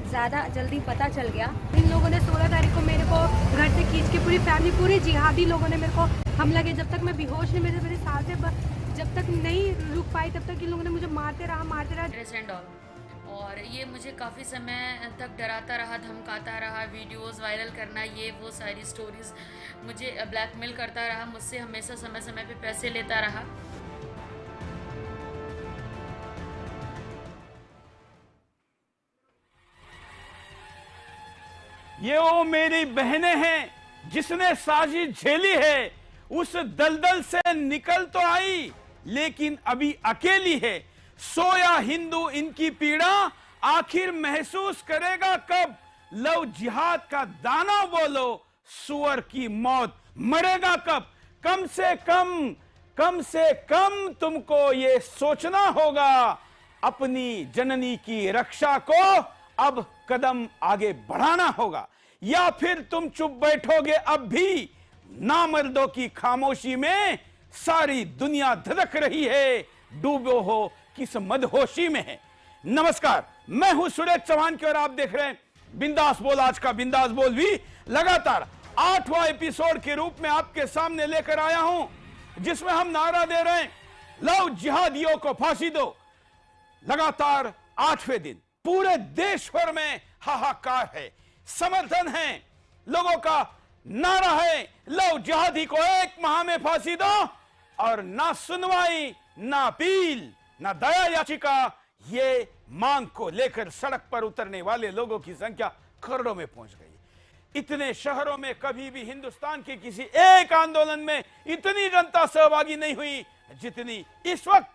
ज़्यादा जल्दी पता चल गया। इन लोगों ने 16 तारीख को मेरे को घर से खींच के पूरी फैमिली, पूरे जिहादी लोगों ने मेरे को हमला किया। जब तक मैं बेहोश नहीं, मेरे सांसें जब तक नहीं रुक पाई तब तक इन लोगों ने मुझे मारते रहा। ड्रेस एंड ऑल, और ये मुझे काफ़ी समय तक डराता रहा, धमकाता रहा, वीडियोस वायरल करना, ये वो सारी स्टोरीज़, मुझे ब्लैकमेल करता रहा, मुझसे हमेशा समय समय पे पैसे लेता रहा। ये वो मेरी बहनें हैं जिसने साजिश झेली है, उस दलदल से निकल तो आई लेकिन अभी अकेली है। सोया हिंदू इनकी पीड़ा आखिर महसूस करेगा कब? लव जिहाद का दाना बोलो, सुअर की मौत मरेगा कब? कम से कम तुमको ये सोचना होगा, अपनी जननी की रक्षा को अब कदम आगे बढ़ाना होगा, या फिर तुम चुप बैठोगे अब भी? नामर्दों की खामोशी में सारी दुनिया धधक रही है, डूबो हो किस मदहोशी में है। नमस्कार, मैं हूं सुरेश चौहान की और आप देख रहे हैं बिंदास बोल। आज का बिंदास बोल भी लगातार 8वां एपिसोड के रूप में आपके सामने लेकर आया हूं, जिसमें हम नारा दे रहे हैं, लव जिहादियों को फांसी दो। लगातार 8वें दिन पूरे देश भर में हाहाकार है, समर्थन है, लोगों का नारा है, लव जिहादी को 1 माह में फांसी दो। और ना सुनवाई, ना अपील, ना दया याचिका, ये मांग को लेकर सड़क पर उतरने वाले लोगों की संख्या करोड़ों में पहुंच गई। इतने शहरों में कभी भी हिंदुस्तान के किसी एक आंदोलन में इतनी जनता सहभागी नहीं हुई जितनी इस वक्त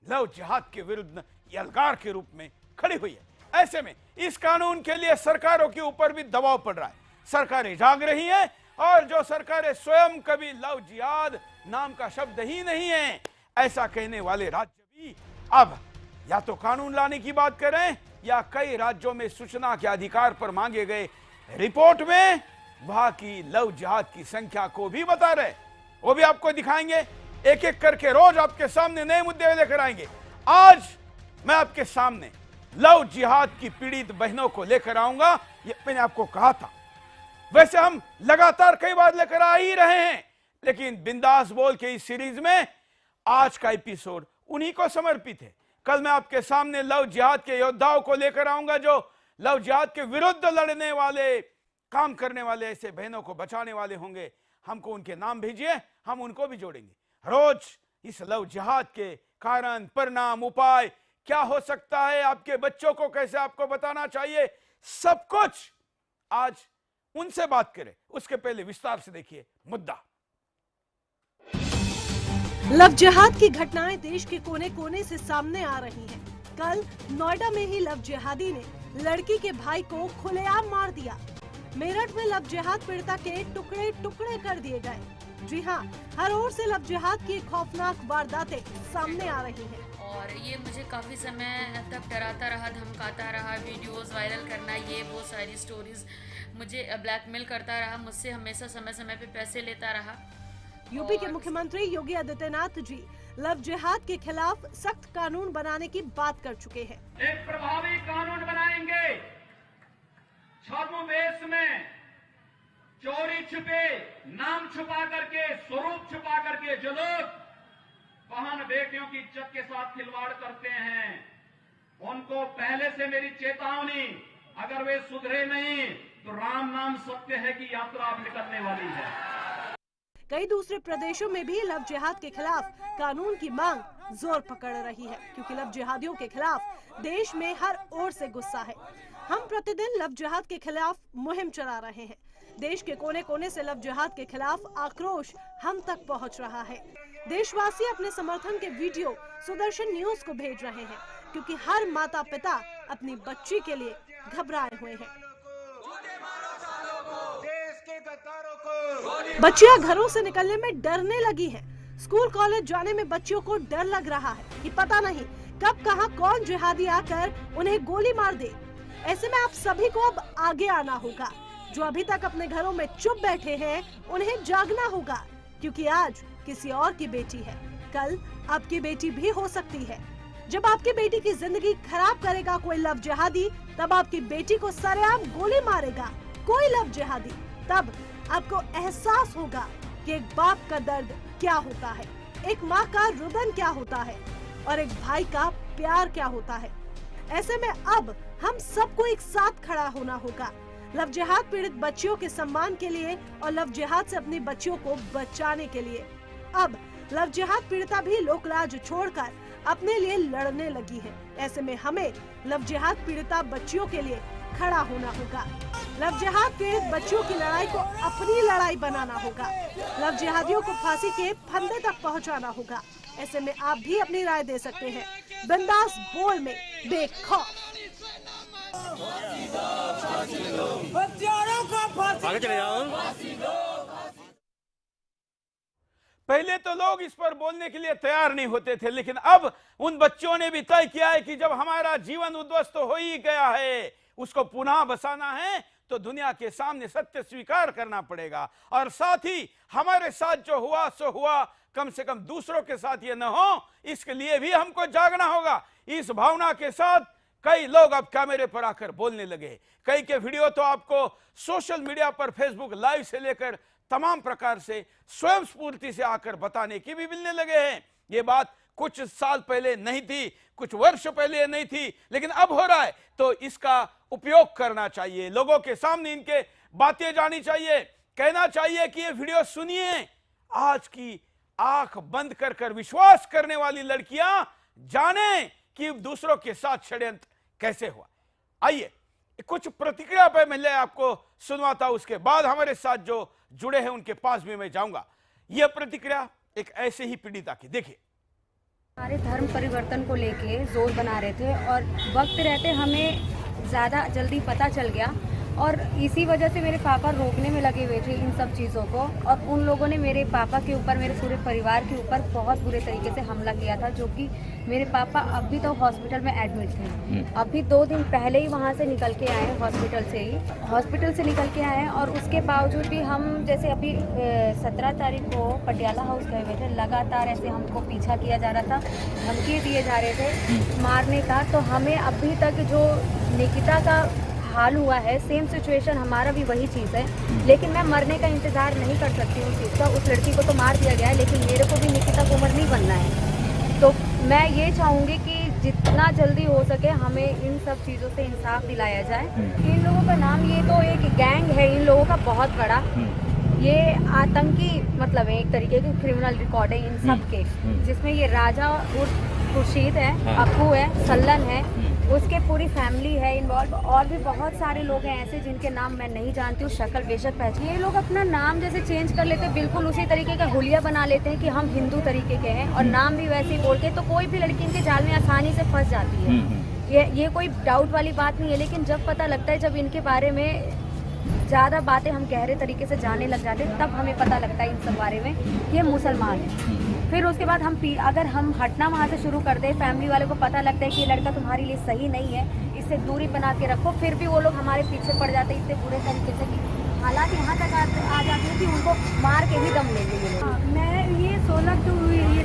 लव जिहाद के विरुद्ध यलगार के रूप में खड़ी हुई है। ऐसे में इस कानून के लिए सरकारों के ऊपर भी दबाव पड़ रहा है। सरकारें जाग रही हैं, और जो सरकारें स्वयं कभी लव जिहाद नाम का शब्द ही नहीं है ऐसा कहने वाले राज्य भी अब या तो कानून लाने की बात करें, या कई राज्यों में सूचना के अधिकार पर मांगे गए रिपोर्ट में वहां की लव जिहाद की संख्या को भी बता रहे। वो भी आपको दिखाएंगे, एक एक करके रोज आपके सामने नए मुद्दे लेकर आएंगे। आज मैं आपके सामने लव जिहाद की पीड़ित बहनों को लेकर आऊंगा। ये मैंने आपको कहा था, वैसे हम लगातार कई बार लेकर आ ही रहे हैं, लेकिन बिंदास बोल के इस सीरीज में आज का एपिसोड उन्हीं को समर्पित है। कल मैं आपके सामने लव जिहाद के योद्धाओं को लेकर आऊंगा, जो लव जिहाद के विरुद्ध लड़ने वाले, काम करने वाले, ऐसे बहनों को बचाने वाले होंगे। हमको उनके नाम भेजिए, हम उनको भी जोड़ेंगे। रोज इस लव जिहाद के कारण, परिणाम, उपाय क्या हो सकता है, आपके बच्चों को कैसे आपको बताना चाहिए, सब कुछ आज उनसे बात करें। उसके पहले विस्तार से देखिए मुद्दा। लव जिहाद की घटनाएं देश के कोने कोने से सामने आ रही हैं। कल नोएडा में ही लव जिहादी ने लड़की के भाई को खुलेआम मार दिया। मेरठ में लव जिहाद पीड़िता के टुकड़े टुकड़े कर दिए गए। जी हां, हर ओर से लव जिहाद की खौफनाक वारदातें सामने आ रही हैं। और ये मुझे काफ़ी समय तक डराता रहा, धमकाता रहा, वीडियोस वायरल करना, ये वो सारी स्टोरीज़, मुझे ब्लैकमेल करता रहा, मुझसे हमेशा समय समय पे पैसे लेता रहा। यूपी के मुख्यमंत्री योगी आदित्यनाथ जी लव जिहाद के खिलाफ सख्त कानून बनाने की बात कर चुके हैं। एक प्रभावी कानून बनाएंगे। छद्मवेश में चोरी छिपे, नाम छुपा करके, स्वरूप छुपा करके जो लोग बहन बेटियों की इज्जत के साथ खिलवाड़ करते हैं, उनको पहले से मेरी चेतावनी, अगर वे सुधरे नहीं तो राम नाम सत्य है की यात्रा अब निकलने वाली है। कई दूसरे प्रदेशों में भी लव जिहाद के खिलाफ कानून की मांग जोर पकड़ रही है, क्योंकि लव जिहादियों के खिलाफ देश में हर ओर से गुस्सा है। हम प्रतिदिन लव जिहाद के खिलाफ मुहिम चला रहे हैं। देश के कोने कोने से लव जिहाद के खिलाफ आक्रोश हम तक पहुंच रहा है। देशवासी अपने समर्थन के वीडियो सुदर्शन न्यूज को भेज रहे हैं, क्योंकि हर माता पिता अपनी बच्ची के लिए घबराए हुए हैं। बच्चियां घरों से निकलने में डरने लगी हैं। स्कूल कॉलेज जाने में बच्चियों को डर लग रहा है कि पता नहीं कब कहां कौन जिहादी आकर उन्हें गोली मार दे। ऐसे में आप सभी को अब आगे आना होगा। जो अभी तक अपने घरों में चुप बैठे हैं, उन्हें जागना होगा, क्योंकि आज किसी और की बेटी है, कल आपकी बेटी भी हो सकती है। जब आपकी बेटी की जिंदगी खराब करेगा कोई लव जिहादी, तब आपकी बेटी को सरेआम गोली मारेगा कोई लव जिहादी, तब आपको एहसास होगा कि एक बाप का दर्द क्या होता है, एक माँ का रुदन क्या होता है और एक भाई का प्यार क्या होता है। ऐसे में अब हम सबको एक साथ खड़ा होना होगा लव जिहाद पीड़ित बच्चियों के सम्मान के लिए और लव जिहाद से अपनी बच्चियों को बचाने के लिए। अब लव जिहाद पीड़िता भी लोकलाज छोड़कर अपने लिए लड़ने लगी है। ऐसे में हमें लव जिहाद पीड़िता बच्चियों के लिए खड़ा होना होगा। लव जिहाद पीड़ित बच्चियों की लड़ाई को अपनी लड़ाई बनाना होगा। लव जिहादियों को फांसी के फंदे तक पहुंचाना होगा। ऐसे में आप भी अपनी राय दे सकते हैं बिंदास बोल में बेखौफ। आगे चले जाओ। पहले तो लोग इस पर बोलने के लिए तैयार नहीं होते थे, लेकिन अब उन बच्चों ने भी तय किया है कि जब हमारा जीवन उद्ध्वस्त हो ही गया है, उसको पुनः बसाना है तो दुनिया के सामने सत्य स्वीकार करना पड़ेगा। और साथ ही हमारे साथ जो हुआ सो हुआ, कम से कम दूसरों के साथ ये न हो, इसके लिए भी हमको जागना होगा। इस भावना के साथ कई लोग अब कैमरे पर आकर बोलने लगे। कई के वीडियो तो आपको सोशल मीडिया पर फेसबुक लाइव से लेकर तमाम प्रकार से स्वयं स्फूर्ति से आकर बताने की भी मिलने लगे हैं। ये बात कुछ साल पहले नहीं थी, कुछ वर्ष पहले नहीं थी, लेकिन अब हो रहा है। तो इसका उपयोग करना चाहिए, लोगों के सामने इनके बातें जानी चाहिए, कहना चाहिए कि ये वीडियो सुनिए। आज की आंख बंद कर कर विश्वास करने वाली लड़कियां जाने कि दूसरों के साथ षड्यंत्र कैसे हुआ। आइए कुछ प्रतिक्रिया पे मैं आपको सुनवाता हूं, उसके बाद हमारे साथ जो जुड़े हैं उनके पास भी मैं जाऊंगा। यह प्रतिक्रिया एक ऐसे ही पीड़िता की, देखिए। हमारे धर्म परिवर्तन को लेके जोर बना रहे थे और वक्त रहते हमें ज़्यादा जल्दी पता चल गया और इसी वजह से मेरे पापा रोकने में लगे हुए थे इन सब चीज़ों को। और उन लोगों ने मेरे पापा के ऊपर, मेरे पूरे परिवार के ऊपर बहुत बुरे तरीके से हमला किया था, जो कि मेरे पापा अभी तो हॉस्पिटल में एडमिट थे। अभी 2 दिन पहले ही वहाँ से निकल के आए, हॉस्पिटल से निकल के आए। और उसके बावजूद भी हम जैसे अभी 17 तारीख को पटियाला हाउस गए हुए थे, लगातार ऐसे हमको पीछा किया जा रहा था, धमकी दिए जा रहे थे मारने का। तो हमें अभी तक जो निकिता का हाल हुआ है, सेम सिचुएशन हमारा भी वही चीज़ है। लेकिन मैं मरने का इंतज़ार नहीं कर सकती उस चीज़ का। उस लड़की को तो मार दिया गया है, लेकिन मेरे को भी निकिता कुमार नहीं बनना है। तो मैं ये चाहूँगी कि जितना जल्दी हो सके हमें इन सब चीज़ों से इंसाफ दिलाया जाए। इन लोगों का नाम, ये तो एक गैंग है इन लोगों का बहुत बड़ा, ये आतंकी मतलब है, एक तरीके के क्रिमिनल रिकॉर्ड है इन सब के, जिसमें ये राजा उर्फ खुर्शीद है, अप्पू है, सल्लन है, उसके पूरी फैमिली है इन्वॉल्व। और भी बहुत सारे लोग हैं ऐसे जिनके नाम मैं नहीं जानती हूँ, शक्ल बेशक पहचान। ये लोग अपना नाम जैसे चेंज कर लेते हैं, बिल्कुल उसी तरीके का हुलिया बना लेते हैं कि हम हिंदू तरीके के हैं और नाम भी वैसे ही बोल के, तो कोई भी लड़की इनके जाल में आसानी से फंस जाती है। ये कोई डाउट वाली बात नहीं है। लेकिन जब पता लगता है, जब इनके बारे में ज़्यादा बातें हम गहरे तरीके से जानने लग जाते हैं, तब हमें पता लगता है इन सब बारे में कि ये मुसलमान है। फिर उसके बाद अगर हम हटना वहाँ से शुरू कर दें, फैमिली वाले को पता लगता है कि ये लड़का तुम्हारे लिए सही नहीं है, इससे दूरी बना के रखो, फिर भी वो लोग हमारे पीछे पड़ जाते हैं इतने बुरे तरीके से कि हालात यहाँ तक आ जाती है कि उनको मार के ही दम लेंगे ये लोग। मैं ये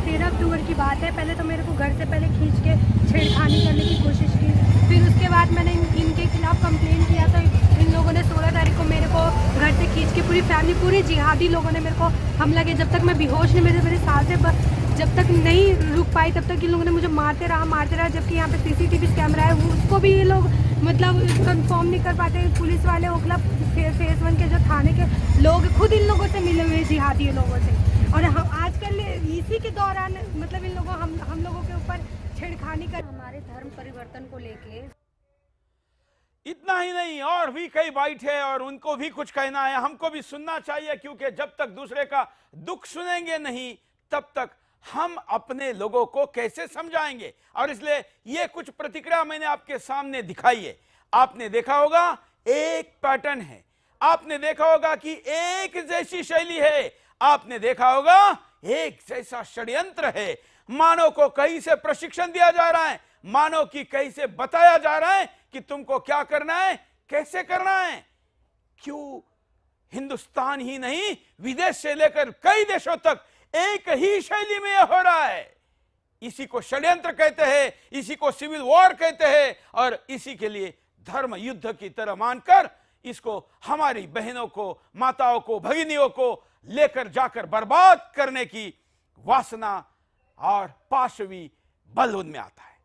13 अक्टूबर की बात है। पहले तो मेरे को घर से पहले खींच के छेड़खानी करने की कोशिश की, फिर उसके बाद मैंने इनके खिलाफ कंप्लेन किया। तो इन लोगों ने 16 तारीख को मेरे को घर से खींच के पूरी फैमिली, पूरे जिहादी लोगों ने मेरे को हमला किया। जब तक मैं बेहोश नहीं, मेरे साल से जब तक नहीं रुक पाई तब तक इन लोगों ने मुझे मारते रहा। जबकि यहाँ पे CCTV कैमरा है, उसको भी ये लोग मतलब कंफर्म नहीं कर पाते। पुलिस वाले ओखला फेस 1 के जो थाने के लोग खुद इन लोगों से मिले हुए जिहादी लोगों से। और हम आजकल इसी के दौरान मतलब इन लोगों हम लोगों के ऊपर छेड़खानी कर, हमारे धर्म परिवर्तन को लेके। इतना ही नहीं, और भी कई बाइट है और उनको भी कुछ कहना है, हमको भी सुनना चाहिए, क्योंकि जब तक दूसरे का दुख सुनेंगे नहीं तब तक हम अपने लोगों को कैसे समझाएंगे। और इसलिए ये कुछ प्रतिक्रिया मैंने आपके सामने दिखाई है। आपने देखा होगा एक पैटर्न है, आपने देखा होगा कि एक जैसी शैली है, आपने देखा होगा एक जैसा षड्यंत्र है। मानव को कहीं से प्रशिक्षण दिया जा रहा है, मानव की कहीं से बताया जा रहा है कि तुमको क्या करना है, कैसे करना है। क्यों हिंदुस्तान ही नहीं, विदेश से लेकर कई देशों तक एक ही शैली में यह हो रहा है। इसी को षड्यंत्र कहते हैं, इसी को सिविल वॉर कहते हैं और इसी के लिए धर्म युद्ध की तरह मानकर इसको हमारी बहनों को, माताओं को, भगिनियों को लेकर जाकर बर्बाद करने की वासना और पाशवी बल उनमें आता है।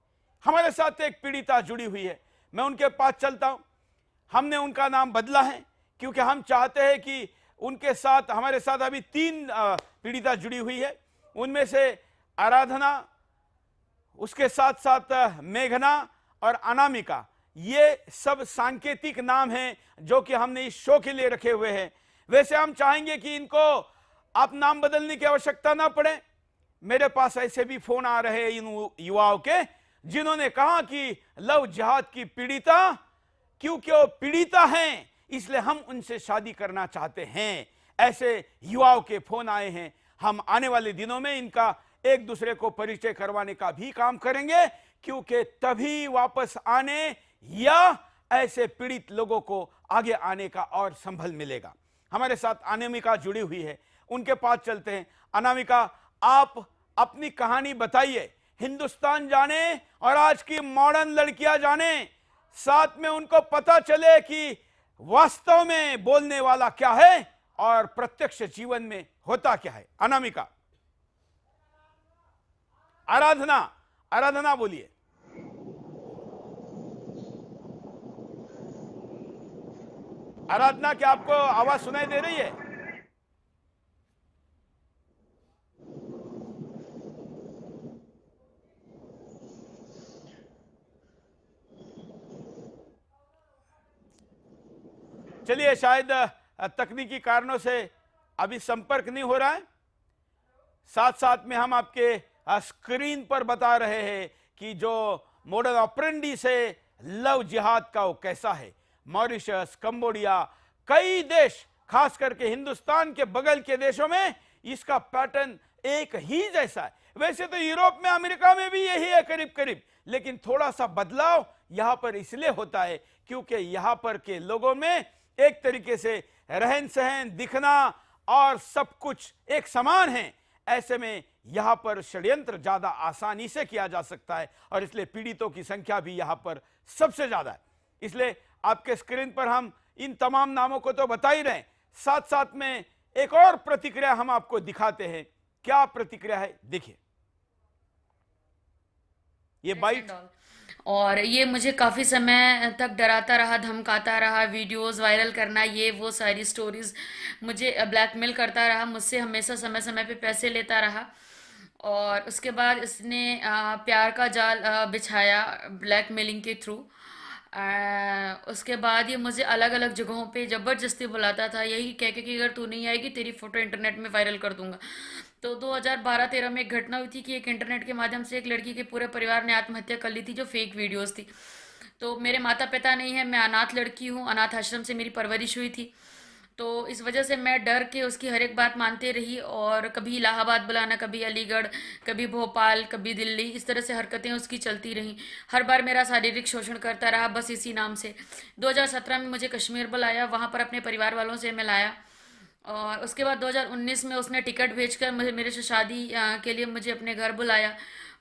हमारे साथ एक पीड़िता जुड़ी हुई है, मैं उनके पास चलता हूं। हमने उनका नाम बदला है क्योंकि हम चाहते हैं कि उनके साथ, हमारे साथ अभी 3 पीड़िता जुड़ी हुई है। उनमें से आराधना, उसके साथ साथ मेघना और अनामिका, ये सब सांकेतिक नाम हैं जो कि हमने इस शो के लिए रखे हुए हैं। वैसे हम चाहेंगे कि इनको आप नाम बदलने की आवश्यकता ना पड़े। मेरे पास ऐसे भी फोन आ रहे हैं इन युवाओं के जिन्होंने कहा कि लव जिहाद की पीड़िता, क्योंकि वो पीड़िता हैं इसलिए हम उनसे शादी करना चाहते हैं। ऐसे युवाओं के फोन आए हैं। हम आने वाले दिनों में इनका एक दूसरे को परिचय करवाने का भी काम करेंगे, क्योंकि तभी वापस आने या ऐसे पीड़ित लोगों को आगे आने का और संभल मिलेगा। हमारे साथ अनामिका जुड़ी हुई है, उनके पास चलते हैं। अनामिका, आप अपनी कहानी बताइए। हिंदुस्तान जाने और आज की मॉडर्न लड़कियां जाने, साथ में उनको पता चले कि वास्तव में बोलने वाला क्या है और प्रत्यक्ष जीवन में होता क्या है। अनामिका। आराधना बोलिए। आराधना, क्या आपको आवाज सुनाई दे रही है? चलिए, शायद तकनीकी कारणों से अभी संपर्क नहीं हो रहा है। साथ साथ में हम आपके स्क्रीन पर बता रहे हैं कि जो मॉडर्न ऑपरेंडी से लव जिहाद का वो कैसा है। मॉरिशस, कंबोडिया, कई देश, खास करके हिंदुस्तान के बगल के देशों में इसका पैटर्न एक ही जैसा है। वैसे तो यूरोप में, अमेरिका में भी यही है करीब करीब, लेकिन थोड़ा सा बदलाव यहां पर इसलिए होता है क्योंकि यहां पर के लोगों में एक तरीके से रहन सहन, दिखना और सब कुछ एक समान है। ऐसे में यहां पर षड्यंत्र ज्यादा आसानी से किया जा सकता है और इसलिए पीड़ितों की संख्या भी यहां पर सबसे ज्यादा है। इसलिए आपके स्क्रीन पर हम इन तमाम नामों को तो बता ही रहे हैं, साथ साथ में एक और प्रतिक्रिया हम आपको दिखाते हैं। क्या प्रतिक्रिया है देखिए। ये बाइट, और ये मुझे काफ़ी समय तक डराता रहा, धमकाता रहा, वीडियोस वायरल करना, ये वो सारी स्टोरीज मुझे ब्लैकमेल करता रहा, मुझसे हमेशा समय समय पे पैसे लेता रहा। और उसके बाद इसने प्यार का जाल बिछाया ब्लैकमेलिंग के थ्रू। उसके बाद ये मुझे अलग अलग जगहों पे ज़बरदस्ती बुलाता था, यही कह के कि अगर तू नहीं आएगी तेरी फ़ोटो इंटरनेट में वायरल कर दूंगा। तो 2012-13 में एक घटना हुई थी कि एक इंटरनेट के माध्यम से एक लड़की के पूरे परिवार ने आत्महत्या कर ली थी, जो फेक वीडियोस थी। तो मेरे माता पिता नहीं है, मैं अनाथ लड़की हूँ, अनाथ आश्रम से मेरी परवरिश हुई थी। तो इस वजह से मैं डर के उसकी हर एक बात मानते रही और कभी इलाहाबाद बुलाना, कभी अलीगढ़, कभी भोपाल, कभी दिल्ली, इस तरह से हरकतें उसकी चलती रहीं। हर बार मेरा शारीरिक शोषण करता रहा बस इसी नाम से। 2017 में मुझे कश्मीर बुलाया, वहाँ पर अपने परिवार वालों से मिलाया और उसके बाद 2019 में उसने टिकट भेजकर मुझे मेरे से शादी के लिए मुझे अपने घर बुलाया।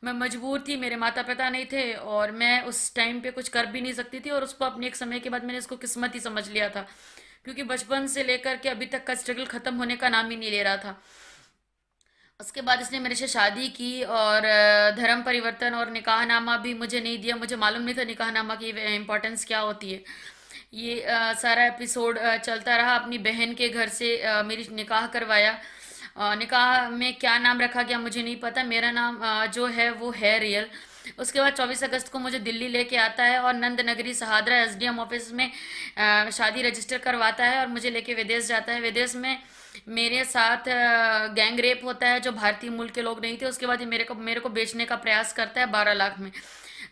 मैं मजबूर थी, मेरे माता पिता नहीं थे और मैं उस टाइम पे कुछ कर भी नहीं सकती थी और उसको अपने एक समय के बाद मैंने इसको किस्मत ही समझ लिया था, क्योंकि बचपन से लेकर के अभी तक का स्ट्रगल ख़त्म होने का नाम ही नहीं ले रहा था। उसके बाद इसने मेरे से शादी की और धर्म परिवर्तन और निकाहनामा भी मुझे नहीं दिया। मुझे मालूम नहीं था निकाहनामा की इम्पोर्टेंस क्या होती है। ये सारा एपिसोड चलता रहा। अपनी बहन के घर से मेरी निकाह करवाया। निकाह में क्या नाम रखा गया मुझे नहीं पता, मेरा नाम जो है वो है रियल। उसके बाद 24 अगस्त को मुझे दिल्ली लेके आता है और नंद नगरी सहादरा एसडीएम ऑफिस में शादी रजिस्टर करवाता है और मुझे लेके विदेश जाता है। विदेश में मेरे साथ गैंग रेप होता है, जो भारतीय मूल के लोग नहीं थे। उसके बाद ये मेरे को बेचने का प्रयास करता है 12 लाख में।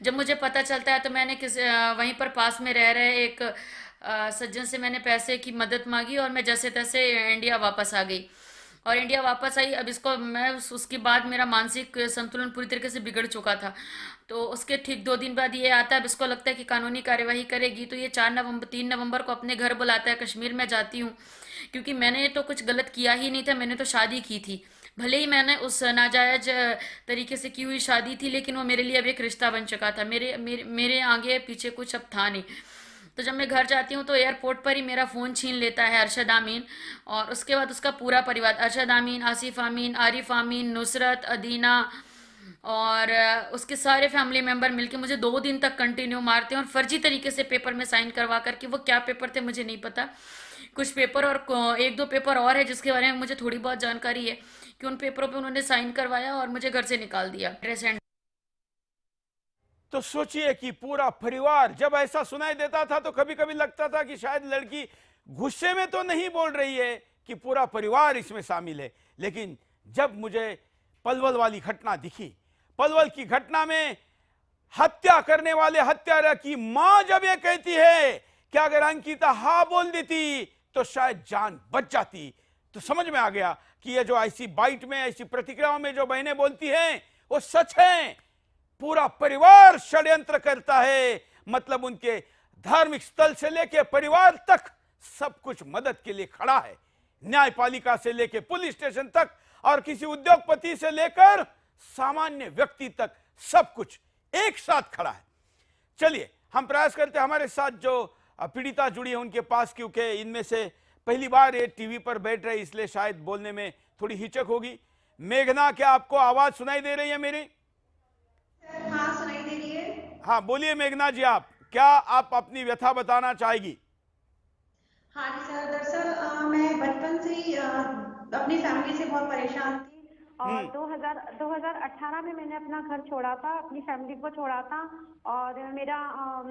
जब मुझे पता चलता है तो मैंने वहीं पर पास में रह रहे एक सज्जन से मैंने पैसे की मदद मांगी और मैं जैसे तैसे इंडिया वापस आ गई। और इंडिया वापस आई। अब इसको मैं उसके बाद मेरा मानसिक संतुलन पूरी तरीके से बिगड़ चुका था। तो उसके ठीक 2 दिन बाद ये आता है। अब इसको लगता है कि कानूनी कार्यवाही करेगी, तो ये 3 नवंबर को अपने घर बुलाता है। कश्मीर में जाती हूँ क्योंकि मैंने तो कुछ गलत किया ही नहीं था, मैंने तो शादी की थी। भले ही मैंने उस नाजायज तरीके से की हुई शादी थी, लेकिन वो मेरे लिए अब एक रिश्ता बन चुका था। मेरे आगे पीछे कुछ अब था नहीं। तो जब मैं घर जाती हूँ तो एयरपोर्ट पर ही मेरा फ़ोन छीन लेता है अरशद आमीन, और उसके बाद उसका पूरा परिवार, अरशद आमीन, आसिफ आमीन, आरिफ आमीन, नुसरत, अदीना और उसके सारे फैमिली मेम्बर मिलके मुझे 2 दिन तक कंटिन्यू मारते हैं और फर्जी तरीके से पेपर में साइन करवा करके, वो क्या पेपर थे मुझे नहीं पता, कुछ पेपर और 1-2 पेपर और है जिसके बारे में मुझे थोड़ी बहुत जानकारी है कि उन पेपरों पे उन्होंने साइन करवाया और मुझे घर से निकाल दिया। ड्रेस एंड तो सोचिए कि पूरा परिवार, जब ऐसा सुनाई देता था तो कभी कभी लगता था कि शायद लड़की गुस्से में तो नहीं बोल रही है कि पूरा परिवार इसमें शामिल है, लेकिन जब मुझे पलवल वाली घटना दिखी, पलवल की घटना में हत्या करने वाले हत्यारा की मां जब ये कहती है कि अगर अंकिता हाँ बोल देती तो शायद जान बच जाती, तो समझ में आ गया कि ये जो ऐसी बाइट में, ऐसी प्रतिक्रियाओं में जो बहनें बोलती हैं वो सच है। पूरा परिवार षड्यंत्र करता है, मतलब उनके धार्मिक स्थल से लेकर परिवार तक सब कुछ मदद के लिए खड़ा है। न्यायपालिका से लेकर पुलिस स्टेशन तक और किसी उद्योगपति से लेकर सामान्य व्यक्ति तक सब कुछ एक साथ खड़ा है। चलिए हम प्रयास करते हैं, हमारे साथ जो पीड़िता जुड़ी है उनके पास, क्योंकि इनमें से पहली बार ये टीवी पर बैठ रहे इसलिए शायद बोलने में थोड़ी हिचक होगी। मेघना, क्या आपको आवाज सुनाई दे रही है मेरी? हाँ, सुनाई दे रही है। हाँ बोलिए मेघना जी, क्या आप अपनी व्यथा बताना चाहेगी? हाँ जी सर, दरअसल मैं बचपन से ही अपनी फैमिली से बहुत परेशान थी और 2018 में मैंने अपना घर छोड़ा था, अपनी फैमिली को छोड़ा था और मेरा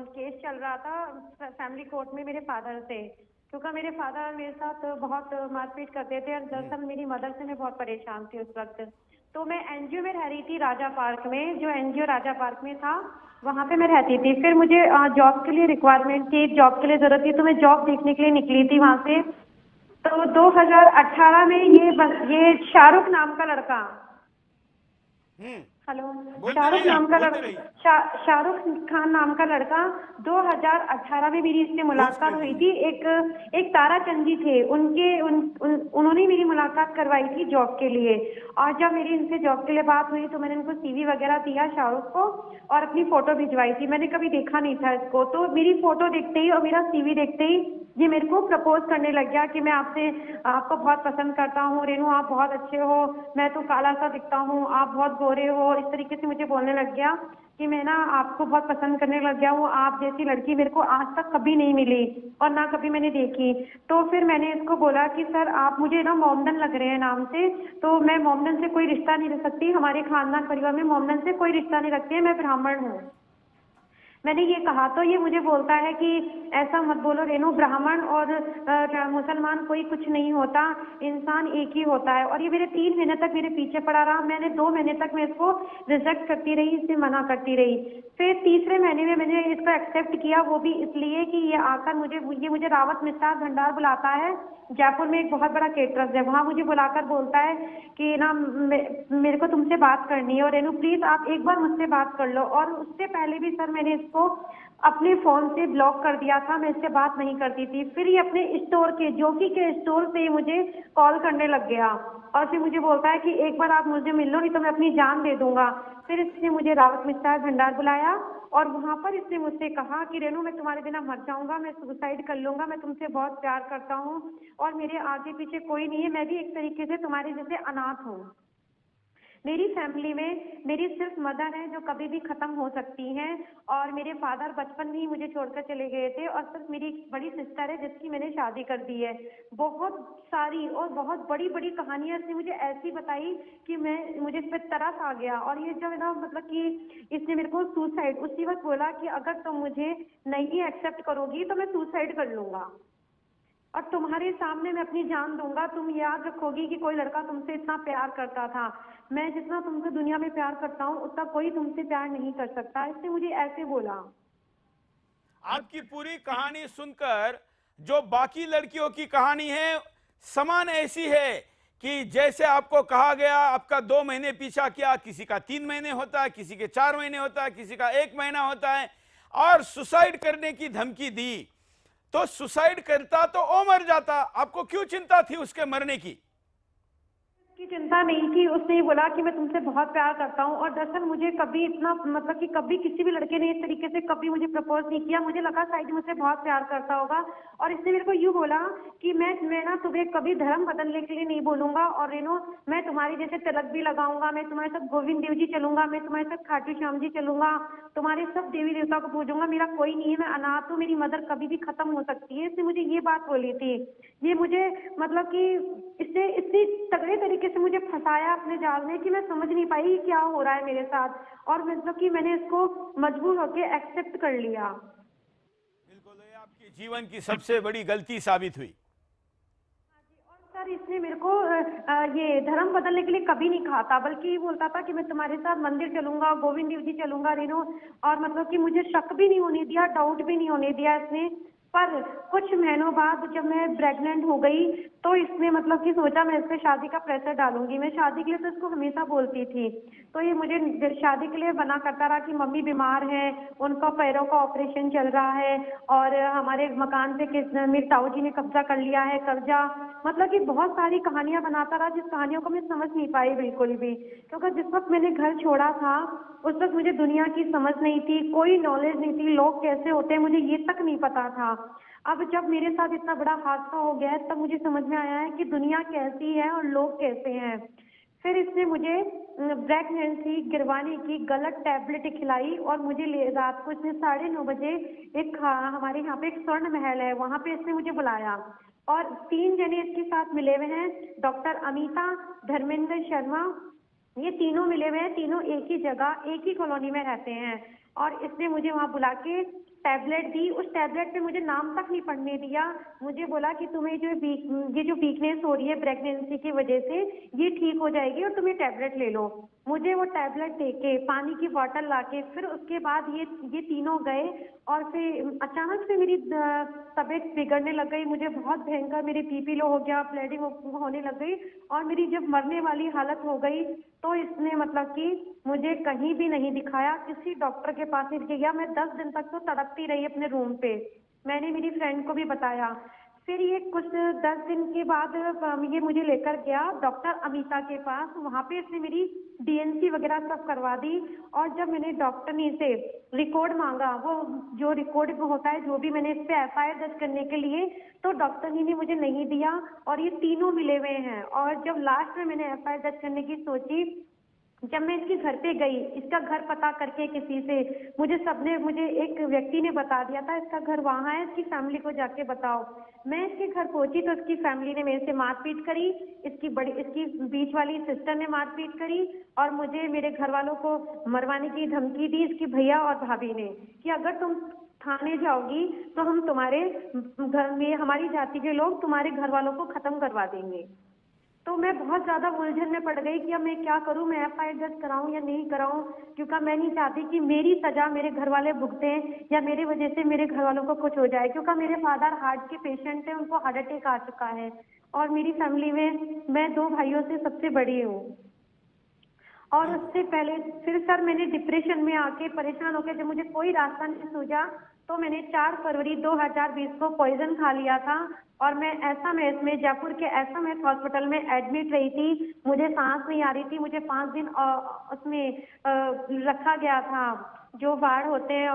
केस चल रहा था फैमिली कोर्ट में मेरे फादर से, क्योंकि मेरे फादर मेरे साथ बहुत मारपीट करते थे और दरअसल मेरी मदर से मैं बहुत परेशान थी उस वक्त। तो मैं एनजीओ में रह रही थी राजा पार्क में, जो एनजीओ राजा पार्क में था वहाँ पे मैं रहती थी। फिर मुझे जॉब के लिए रिक्वायरमेंट थी, जॉब के लिए जरूरत थी, तो मैं जॉब देखने के लिए निकली थी वहाँ से। तो 2018 में ये शाहरुख नाम का लड़का, हेलो, शाहरुख खान नाम का लड़का 2018 में मेरी इससे मुलाकात हुई थी। एक ताराचंद जी थे, उन्होंने मेरी मुलाकात करवाई थी जॉब के लिए। और जब मेरी इनसे जॉब के लिए बात हुई तो मैंने इनको सीवी वगैरह दिया शाहरुख को और अपनी फोटो भिजवाई थी। मैंने कभी देखा नहीं था इसको, तो मेरी फोटो देखते ही और मेरा सीवी देखते ही ये मेरे को प्रपोज करने लग गया कि मैं आपको बहुत पसंद करता हूँ रेनू, आप बहुत अच्छे हो, मैं तो काला सा दिखता हूँ, आप बहुत गोरे हो। इस तरीके से मुझे बोलने लग गया कि मैं ना आपको बहुत पसंद करने लग गया हूँ, आप जैसी लड़की मेरे को आज तक कभी नहीं मिली और ना कभी मैंने देखी। तो फिर मैंने इसको बोला कि सर आप मुझे ना मोमडन लग रहे हैं नाम से, तो मैं मोमडन से कोई रिश्ता नहीं रख सकती, हमारे खानदान परिवार में मोमडन से कोई रिश्ता नहीं रखती है, मैं ब्राह्मण हूँ। मैंने ये कहा तो ये मुझे बोलता है कि ऐसा मत बोलो रेनू, ब्राह्मण और मुसलमान कोई कुछ नहीं होता, इंसान एक ही होता है। और ये मेरे 3 महीने तक मेरे पीछे पड़ा रहा। मैंने 2 महीने तक मैं इसको रिजेक्ट करती रही, इससे मना करती रही। फिर तीसरे महीने में मैंने इसको एक्सेप्ट किया, वो भी इसलिए कि ये आकर मुझे रावत मिष्ठान भंडार बुलाता है, जयपुर में एक बहुत बड़ा केटरर्स है, वहाँ मुझे बुलाकर बोलता है कि ना मेरे को तुमसे बात करनी है और रेनू प्लीज आप एक बार मुझसे बात कर लो। और उससे पहले भी सर मैंने इसको अपने फोन से ब्लॉक कर दिया था, मैं इससे बात नहीं करती थी। फिर ये अपने स्टोर के जोकी के स्टोर से मुझे कॉल करने लग गया और फिर मुझे बोलता है कि एक बार आप मुझे मिल लो नहीं तो मैं अपनी जान दे दूंगा। फिर इसने मुझे रावत मिष्ठान भंडार बुलाया और वहाँ पर इसने मुझसे कहा कि रेनू मैं तुम्हारे बिना मर जाऊंगा, मैं सुसाइड कर लूंगा, मैं तुमसे बहुत प्यार करता हूँ और मेरे आगे पीछे कोई नहीं है, मैं भी एक तरीके से तुम्हारे जैसे अनाथ हूँ। मेरी फैमिली में मेरी सिर्फ मदर है जो कभी भी खत्म हो सकती हैं और मेरे फादर बचपन में ही मुझे छोड़कर चले गए थे और सिर्फ मेरी एक बड़ी सिस्टर है जिसकी मैंने शादी कर दी है। बहुत सारी और बहुत बड़ी बड़ी कहानियां इसने मुझे ऐसी बताई कि मुझे इस पर तरस आ गया। और ये जब ना मतलब कि इसने मेरे को सुसाइड उसी वक्त बोला कि अगर तुम मुझे नहीं एक्सेप्ट करोगी तो मैं सुसाइड कर लूंगा और तुम्हारे सामने मैं अपनी जान दूंगा। तुम याद रखोगी कि कोई लड़का तुमसे इतना प्यार करता था, मैं जितना तुमसे दुनिया में प्यार करता हूँ उतना कोई तुमसे प्यार नहीं कर सकता। इसने मुझे ऐसे बोला। आपकी पूरी कहानी सुनकर जो बाकी लड़कियों की कहानी है समान ऐसी है कि जैसे आपको कहा गया आपका 2 महीने पीछा किया, किसी का 3 महीने होता है, किसी के 4 महीने होता है, किसी का 1 महीना होता है और सुसाइड करने की धमकी दी। तो सुसाइड करता तो वो मर जाता, आपको क्यों चिंता थी उसके मरने की? की चिंता नहीं थी। उसने ये बोला कि मैं तुमसे बहुत प्यार करता हूँ, और दरअसल मुझे कभी इतना मतलब कि कभी किसी भी लड़के ने इस तरीके से कभी मुझे प्रपोज नहीं किया। मुझे लगा शायद मुझसे बहुत प्यार करता होगा, और इसने मेरे को यूँ बोला कि मैं ना तुम्हें कभी धर्म बदलने के लिए नहीं बोलूंगा, और रेनो मैं तुम्हारी जैसे तिलक भी लगाऊंगा, मैं तुम्हारे साथ गोविंद देव जी चलूंगा, मैं तुम्हारे साथ खाटू श्याम जी चलूंगा, तुम्हारे सब देवी देवता को पूजूंगा, मेरा कोई नहीं है, मैं अनाथ हूँ, मेरी मदर कभी भी खत्म हो सकती है। इसने मुझे ये बात बोली थी। ये मुझे मतलब कि इसने इतनी तगड़े तरीके से मुझे फंसाया अपने जाल में कि मैं समझ नहीं पाई क्या हो रहा है मेरे साथ, और मतलब कि मैंने इसको मजबूर होकर एक्सेप्ट कर लिया। बिल्कुल, ये आपके जीवन की सबसे बड़ी गलती साबित हुई। सर इसने मेरे को ये धर्म बदलने के लिए कभी नहीं कहा था, बल्कि बोलता था कि मैं तुम्हारे साथ मंदिर चलूंगा, गोविंद देव जी चलूंगा रेनो, और मतलब कि मुझे शक भी नहीं होने दिया, डाउट भी नहीं होने दिया इसने। पर कुछ महीनों बाद जब मैं प्रेग्नेंट हो गई तो इसने मतलब कि सोचा मैं इस पे शादी का प्रेशर डालूंगी। मैं शादी के लिए तो इसको हमेशा बोलती थी, तो ये मुझे शादी के लिए मना करता रहा कि मम्मी बीमार है, उनका पैरों का ऑपरेशन चल रहा है, और हमारे मकान पे मेरे ताऊ जी ने कब्जा कर लिया है, कब्जा, मतलब कि बहुत सारी कहानियां बनाता रहा, जिस कहानियों को मैं समझ नहीं पाई बिल्कुल भी, क्योंकि जिस वक्त मैंने घर छोड़ा था उस वक्त मुझे दुनिया की समझ नहीं थी, कोई नॉलेज नहीं थी, लोग कैसे होते हैं मुझे ये तक नहीं पता था। अब जब मेरे साथ इतना बड़ा हादसा हो गया है तब मुझे समझ में आया है कि दुनिया कैसी है और लोग कैसे हैं। फिर इसने मुझे प्रेगनेंसी गिरवाने की गलत टैबलेट खिलाई, और मुझे रात को इसने 9:30 बजे हमारे यहाँ पे एक स्वर्ण महल है, वहाँ पे इसने मुझे बुलाया, और 3 जने इसके साथ मिले हुए हैं, डॉक्टर अमिता, धर्मेंद्र शर्मा, ये तीनों मिले हुए हैं, तीनों एक ही जगह एक ही कॉलोनी में रहते हैं। और इसने मुझे वहाँ बुला के टैबलेट दी, उस टैबलेट पे मुझे नाम तक नहीं पढ़ने दिया, मुझे बोला कि तुम्हें ये जो वीकनेस हो रही है प्रेगनेंसी की वजह से ये ठीक हो जाएगी और तुम ये टैबलेट ले लो। मुझे वो टैबलेट देके पानी की बोतल लाके फिर उसके बाद ये तीनों गए, और फिर अचानक से मेरी तबीयत बिगड़ने लग गई, मुझे बहुत भयंकर मेरी बीपी लो हो गया, ब्लीडिंग होने लग गई, और मेरी जब मरने वाली हालत हो गई तो इसने मतलब कि मुझे कहीं भी नहीं दिखाया, किसी डॉक्टर के पास नहीं गया। मैं 10 दिन तक तो तड़पती रही अपने रूम पे, मैंने मेरी फ्रेंड को भी बताया। फिर ये कुछ 10 दिन के बाद ये मुझे लेकर गया डॉक्टर अमिता के पास, वहाँ पे इसने मेरी डीएनसी वगैरह सब करवा दी, और जब मैंने डॉक्टर ने से रिकॉर्ड मांगा, वो जो रिकॉर्ड होता है जो भी मैंने इस पे एफआईआर दर्ज करने के लिए, तो डॉक्टर ने मुझे नहीं दिया, और ये तीनों मिले हुए हैं। और जब लास्ट में मैंने एफआईआर दर्ज करने की सोची, जब मैं इसके घर पे गई, इसका घर पता करके किसी से, मुझे एक व्यक्ति ने बता दिया था इसका घर वहाँ है, इसकी फैमिली को जाके बताओ। मैं इसके घर पहुंची तो इसकी फैमिली ने मेरे से मारपीट करी, इसकी बीच वाली सिस्टर ने मारपीट करी, और मुझे मेरे घर वालों को मरवाने की धमकी दी इसकी भैया और भाभी ने, कि अगर तुम थाने जाओगी तो हम तुम्हारे घर में, हमारी जाति के लोग तुम्हारे घर वालों को खत्म करवा देंगे। तो मैं बहुत ज़्यादा उलझन में पड़ गई कि अब मैं क्या करूं, मैं एफआईआर दर्ज कराऊं या नहीं कराऊं, क्योंकि मैं नहीं चाहती कि मेरी सज़ा मेरे घर वाले भुगतें या मेरे वजह से मेरे घर वालों को कुछ हो जाए, क्योंकि मेरे फादर हार्ट के पेशेंट हैं, उनको हार्ट अटैक आ चुका है, और मेरी फैमिली में मैं 2 भाइयों से सबसे बड़ी हूँ। और उससे पहले फिर सर मैंने डिप्रेशन में आके परेशान होकर, जब मुझे कोई रास्ता नहीं सूझा तो मैंने 4 फरवरी 2020 को पॉइजन खा लिया था, और मैं एसएमएस में, जयपुर के एसएमएस हॉस्पिटल में एडमिट रही थी। मुझे सांस नहीं आ रही थी, मुझे 5 दिन उसमें रखा गया था, जो वार्ड होते हैं,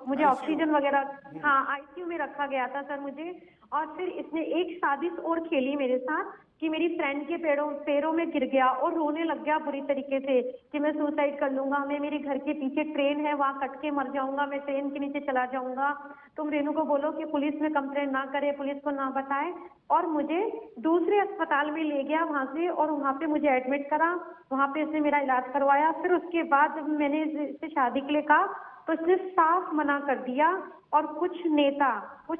मुझे ऑक्सीजन वगैरह, हाँ आईसीयू में रखा गया था सर मुझे। और फिर इसने एक साजिश और खेली मेरे साथ कि मेरी फ्रेंड के पैरों में गिर गया और रोने लग गया बुरी तरीके से कि मैं सुसाइड कर लूंगा, मैं, मेरे घर के पीछे ट्रेन है वहाँ कट के मर जाऊंगा, मैं ट्रेन के नीचे चला जाऊंगा, तुम रेनू को बोलो कि पुलिस में कंप्लेंट ना करे, पुलिस को ना बताए। और मुझे दूसरे अस्पताल में ले गया वहाँ से, और वहाँ पे मुझे एडमिट करा, वहाँ पे इसने मेरा इलाज करवाया। फिर उसके बाद जब मैंने इससे शादी के लिए कहा तो इसने साफ मना कर दिया। और कुछ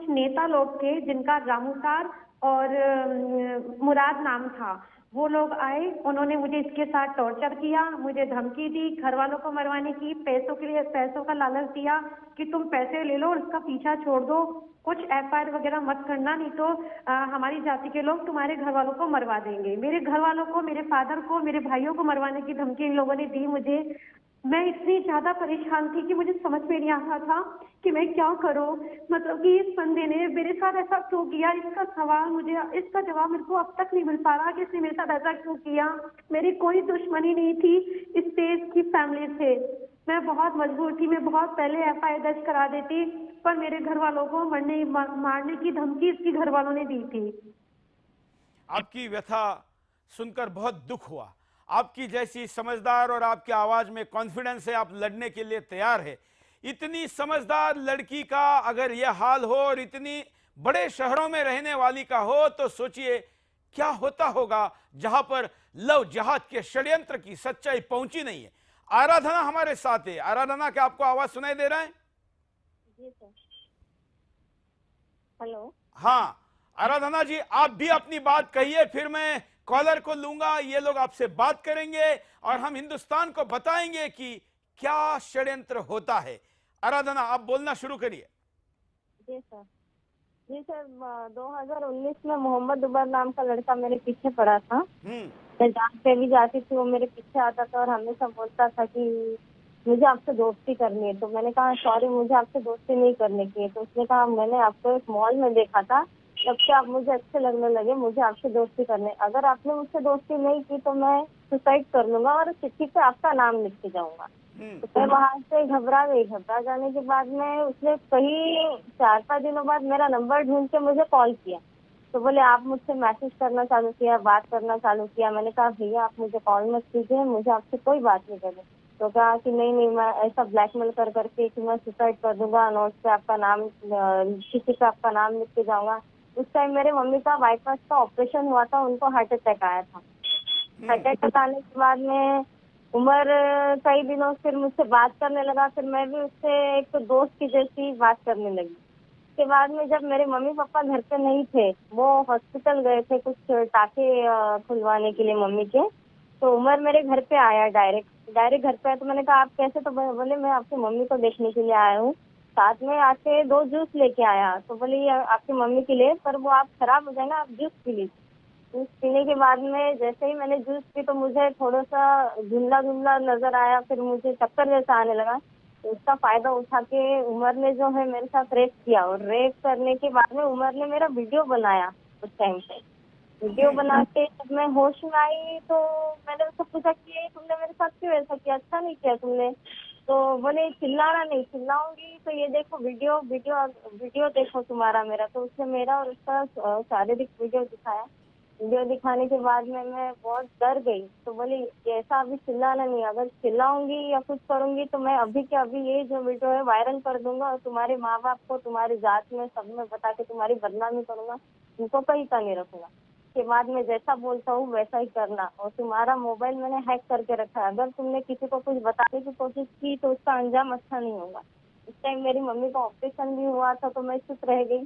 नेता लोग थे जिनका रामूसार और मुराद नाम था, वो लोग आए, उन्होंने मुझे इसके साथ टॉर्चर किया, मुझे धमकी दी, घर वालों को मरवाने की, पैसों का लालच दिया कि तुम पैसे ले लो और इसका पीछा छोड़ दो, कुछ एफआईआर वगैरह मत करना, नहीं तो हमारी जाति के लोग तुम्हारे घर वालों को मरवा देंगे। मेरे घर वालों को, मेरे फादर को, मेरे भाइयों को मरवाने की धमकी इन लोगों ने दी मुझे। मैं इतनी ज्यादा परेशान थी कि मुझे समझ में नहीं आ रहा था कि मैं क्या करूं। मतलब कि इस बंदे ने मेरे साथ ऐसा क्यों किया, इसका सवाल मुझे, इसका जवाब मेरे को अब तक नहीं मिल पा रहा कि इसने मेरे साथ ऐसा क्यों किया। मेरी कोई दुश्मनी नहीं थी इस देश की फैमिली से। मैं बहुत मजबूर थी, मैं बहुत पहले FIR दर्ज करा देती, पर मेरे घर वालों को मारने की धमकी इसकी घर वालों ने दी थी। आपकी व्यथा सुनकर बहुत दुख हुआ। आपकी जैसी समझदार और आपकी आवाज में कॉन्फिडेंस है, आप लड़ने के लिए तैयार है। इतनी समझदार लड़की का अगर यह हाल हो और इतनी बड़े शहरों में रहने वाली का हो, तो सोचिए क्या होता होगा जहां पर लव जिहाद के षड्यंत्र की सच्चाई पहुंची नहीं है। आराधना हमारे साथ है। आराधना, क्या आपको आवाज सुनाई दे रहा है? जी सर। हेलो। हाँ आराधना जी, आप भी अपनी बात कहिए, फिर मैं कॉलर को लूंगा, ये लोग आपसे बात करेंगे और हम हिंदुस्तान को बताएंगे कि क्या षड्यंत्र होता है। आराधना, आप बोलना शुरू करिए। जी सर। जी सर, 2019 में मोहम्मद उमर नाम का लड़का मेरे पीछे पड़ा था। मैं जहाँ पे भी जाती थी वो मेरे पीछे आता था और हमेशा बोलता था कि मुझे आपसे दोस्ती करनी है। तो मैंने कहा सॉरी, मुझे आपसे दोस्ती नहीं करने की है। तो उसने कहा मैंने आपको एक मॉल में देखा था, जब से आप मुझे अच्छे लगने लगे, मुझे आपसे दोस्ती करने, अगर आपने मुझसे दोस्ती नहीं की तो मैं सुसाइड कर लूंगा और चिट्ठी पे आपका नाम लिख के जाऊंगा। तो मैं वहाँ से घबरा गई। घबरा जाने के बाद में उसने कहीं 4-5 दिनों बाद मेरा नंबर ढूंढ के मुझे कॉल किया। तो बोले आप मुझसे मैसेज करना चालू किया, बात करना चालू किया। मैंने कहा भैया आप मुझे कॉल मत कीजिए, मुझे आपसे कोई बात नहीं करनी। तो कहा कि नहीं मैं ऐसा ब्लैकमेल कर करके कि मैं सुसाइड कर दूंगा, नोट पे आपका नाम, किसी पे आपका नाम लिख के जाऊंगा। उस टाइम मेरे मम्मी का बाईपास का ऑपरेशन हुआ था, उनको हार्ट अटैक आया था। हार्ट अटैक आने के बाद में उमर कई दिनों फिर मुझसे बात करने लगा। फिर मैं भी उससे एक दोस्त की जैसी बात करने लगी। उसके बाद में जब मेरे मम्मी पापा घर पे नहीं थे, वो हॉस्पिटल गए थे कुछ टाके खुलवाने के लिए मम्मी के, तो उमर मेरे घर पे आया डायरेक्ट घर पे आया। तो मैंने कहा आप कैसे? तो बोले मैं आपकी मम्मी को देखने के लिए आया हूँ। साथ में आके 2 जूस लेके आया। तो बोले ये आपकी मम्मी के लिए, पर वो आप खराब हो जाएगा, आप जूस पी लीजिए। जूस पीने के बाद में जैसे ही मैंने जूस पी तो मुझे थोड़ा सा धुंधला नजर आया, फिर मुझे चक्कर जैसा आने लगा। तो उसका फायदा उठा के उमर ने जो है मेरे साथ रेप किया, और रेप करने के बाद में उमर ने मेरा वीडियो बनाया। उस टाइम पे वीडियो बना के जब मैं होश में आई तो मैंने उसको पूछा कि तुमने मेरे साथ क्यों ऐसा किया, अच्छा नहीं किया तुमने। तो बोले चिल्लाना नहीं, चिल्लाऊंगी तो ये देखो वीडियो देखो तुम्हारा मेरा। तो उसने मेरा और उसका शारीरिक वीडियो दिखाया। वीडियो दिखाने के बाद में मैं बहुत डर गई। तो बोली ऐसा अभी चिल्लाना नहीं, अगर चिल्लाऊंगी या कुछ करूंगी तो मैं अभी के अभी ये जो वीडियो है वायरल कर दूंगा और तुम्हारे माँ बाप को, तुम्हारी जात में, सब में बता के तुम्हारी बदनामी करूंगा, तुमको कहीं का नहीं रखूंगा। के बाद में जैसा बोलता हूँ वैसा ही करना, और तुम्हारा मोबाइल मैंने हैक करके रखा है, अगर तुमने किसी को कुछ बताने की कोशिश की तो उसका अंजाम अच्छा नहीं होगा। उस टाइम मेरी मम्मी का ऑपरेशन भी हुआ था तो मैं चुप रह गई।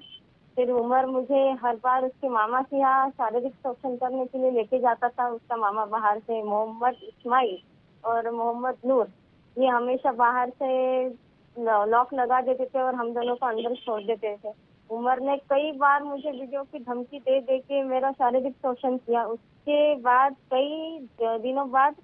फिर उमर मुझे हर बार उसके मामा के यहाँ शारीरिक शोषण करने के लिए लेके जाता था। उसका मामा बाहर से, मोहम्मद इस्माइल और मोहम्मद नूर, ये हमेशा बाहर से लॉक लगा देते थे और हम दोनों को अंदर छोड़ देते थे। उमर ने कई बार मुझे वीडियो की धमकी दे दे के मेरा शारीरिक शोषण किया। उसके बाद कई दिनों बाद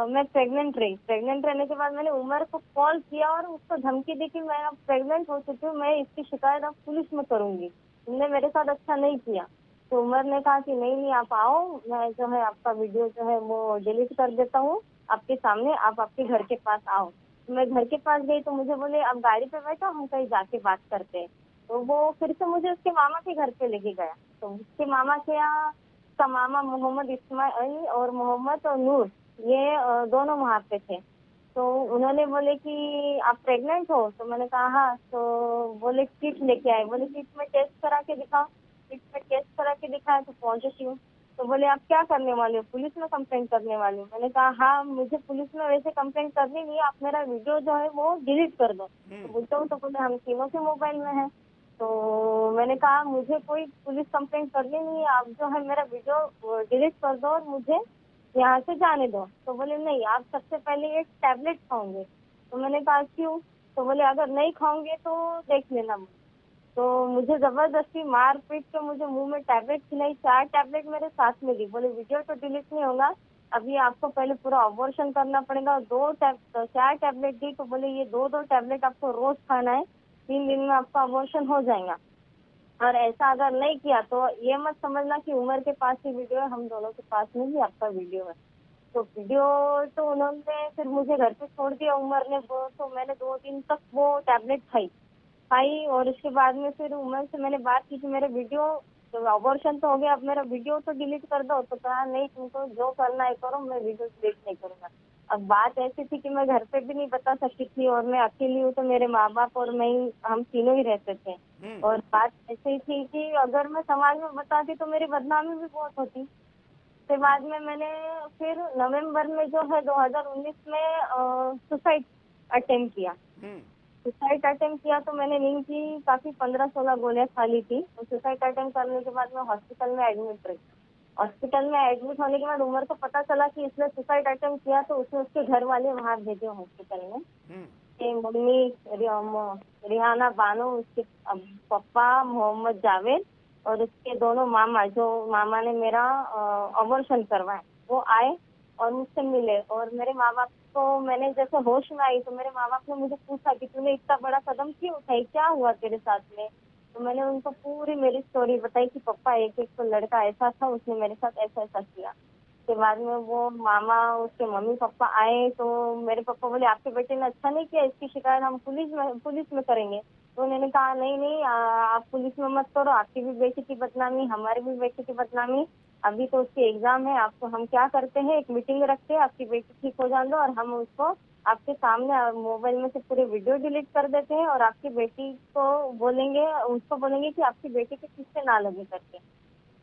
मैं प्रेग्नेंट रही। प्रेग्नेंट रहने के बाद मैंने उमर को कॉल किया और उसको धमकी दी कि मैं अब प्रेग्नेंट हो चुकी हूँ, मैं इसकी शिकायत अब पुलिस में करूंगी, तुमने मेरे साथ अच्छा नहीं किया। तो उमर ने कहा कि नहीं आप आओ, मैं जो है आपका वीडियो जो है वो डिलीट कर देता हूँ आपके सामने, आप आपके घर के पास आओ। तो मैं घर के पास गई तो मुझे बोले अब गाड़ी पे बैठो, हम कहीं जाके बात करते हैं। तो वो फिर से मुझे उसके मामा के घर पे लेके गया। तो उसके मामा के यहाँ उसका मामा मोहम्मद इस्माइल और मोहम्मद और नूर, ये दोनों वहाँ पे थे। तो उन्होंने बोले कि आप प्रेग्नेंट हो? तो मैंने कहा हाँ। तो बोले किट लेके आए। बोले किट में टेस्ट करा के दिखाओ। किट में टेस्ट करा के दिखाया तो पॉजिटिव हूँ। तो बोले आप क्या करने वाले हो? पुलिस में कंप्लेंट करने वाली हूँ। मैंने कहा हाँ, मुझे पुलिस में वैसे कंप्लेंट करनी नहीं है, आप मेरा वीडियो जो है वो डिलीट कर दो। तो बोलता हूँ, तो बोले हम तीनों के मोबाइल में है। तो मैंने कहा मुझे कोई पुलिस कंप्लेंट करनी नहीं है, आप जो है मेरा वीडियो डिलीट कर दो और मुझे यहाँ से जाने दो। तो बोले नहीं, आप सबसे पहले एक टैबलेट खाओगे। तो मैंने कहा क्यों? तो बोले अगर नहीं खाओगे तो देख लेना। तो मुझे जबरदस्ती मार पीट के मुझे मुंह में टैबलेट खिलाई, 4 टैबलेट मेरे साथ में दी। बोले वीडियो तो डिलीट नहीं होगा, अभी आपको पहले पूरा अबॉर्शन करना पड़ेगा। 4 टैबलेट दी तो बोले ये 2 टैबलेट आपको रोज खाना है, 3 दिन में आपका अबॉर्शन हो जाएगा। और ऐसा अगर नहीं किया तो ये मत समझना कि उमर के पास ही वीडियो है, हम दोनों के पास में भी आपका वीडियो है। तो वीडियो तो उन्होंने फिर मुझे घर पे छोड़ दिया उमर ने, वो तो मैंने 2 दिन तक वो टैबलेट खाई और उसके बाद में फिर उमर से मैंने बात की कि मेरे वीडियो, तो अबॉर्शन तो हो गया, अब मेरा वीडियो तो डिलीट कर दो। तो कहा नहीं, तुमको जो करना है करो, मैं वीडियो डिलीट नहीं करूंगा। अब बात ऐसी थी कि मैं घर पे भी नहीं बता सकती थी और मैं अकेली हूँ, तो मेरे माँ बाप और मैं ही, हम तीनों ही रहते थे। और बात ऐसी थी कि अगर मैं समाज में बताती तो मेरी बदनामी भी बहुत होती। फिर बाद में मैंने फिर नवंबर में जो है 2019 में सुसाइड अटेम्प्ट किया। सुसाइड अटेम्प्ट किया तो मैंने नींद की काफी 15-16 गोलियां खा ली थी। और सुसाइड अटेम्प्ट करने के बाद मैं हॉस्पिटल में एडमिट रही। हॉस्पिटल में एडमिट होने के बाद उमर को पता चला कि इसने सुसाइड अटेम्प्ट किया, तो उसने उसके घर वाले वहां भेजे हॉस्पिटल में। मम्मी रिहाना बानो, उसके पापा मोहम्मद जावेद और उसके दोनों मामा, जो मामा ने मेरा अबॉर्शन करवाया, वो आए और मुझसे मिले। और मेरे माँ बाप को मैंने जैसे होश में आई तो मेरे माँ बाप ने मुझे पूछा कि तूने इतना बड़ा कदम क्यों उठाई, क्या हुआ तेरे साथ में। तो मैंने उनको पूरी मेरी स्टोरी बताई कि पापा एक तो लड़का ऐसा था, उसने मेरे साथ ऐसा ऐसा किया। के बाद में वो मामा, उसके मम्मी पापा आए तो मेरे पापा बोले आपके बेटे ने अच्छा नहीं किया, इसकी शिकायत हम पुलिस में करेंगे। तो उन्होंने कहा नहीं आप पुलिस में मत करो, आपकी भी बेटी की बदनामी, हमारी भी बेटी की बदनामी। अभी तो उसके एग्जाम है, आपको हम क्या करते हैं, एक मीटिंग रखते हैं, आपकी बेटी ठीक हो जाने दो और हम उसको आपके सामने मोबाइल में से पूरे वीडियो डिलीट कर देते हैं और आपकी बेटी को उसको बोलेंगे कि आपकी बेटी के किससे ना लगे करके।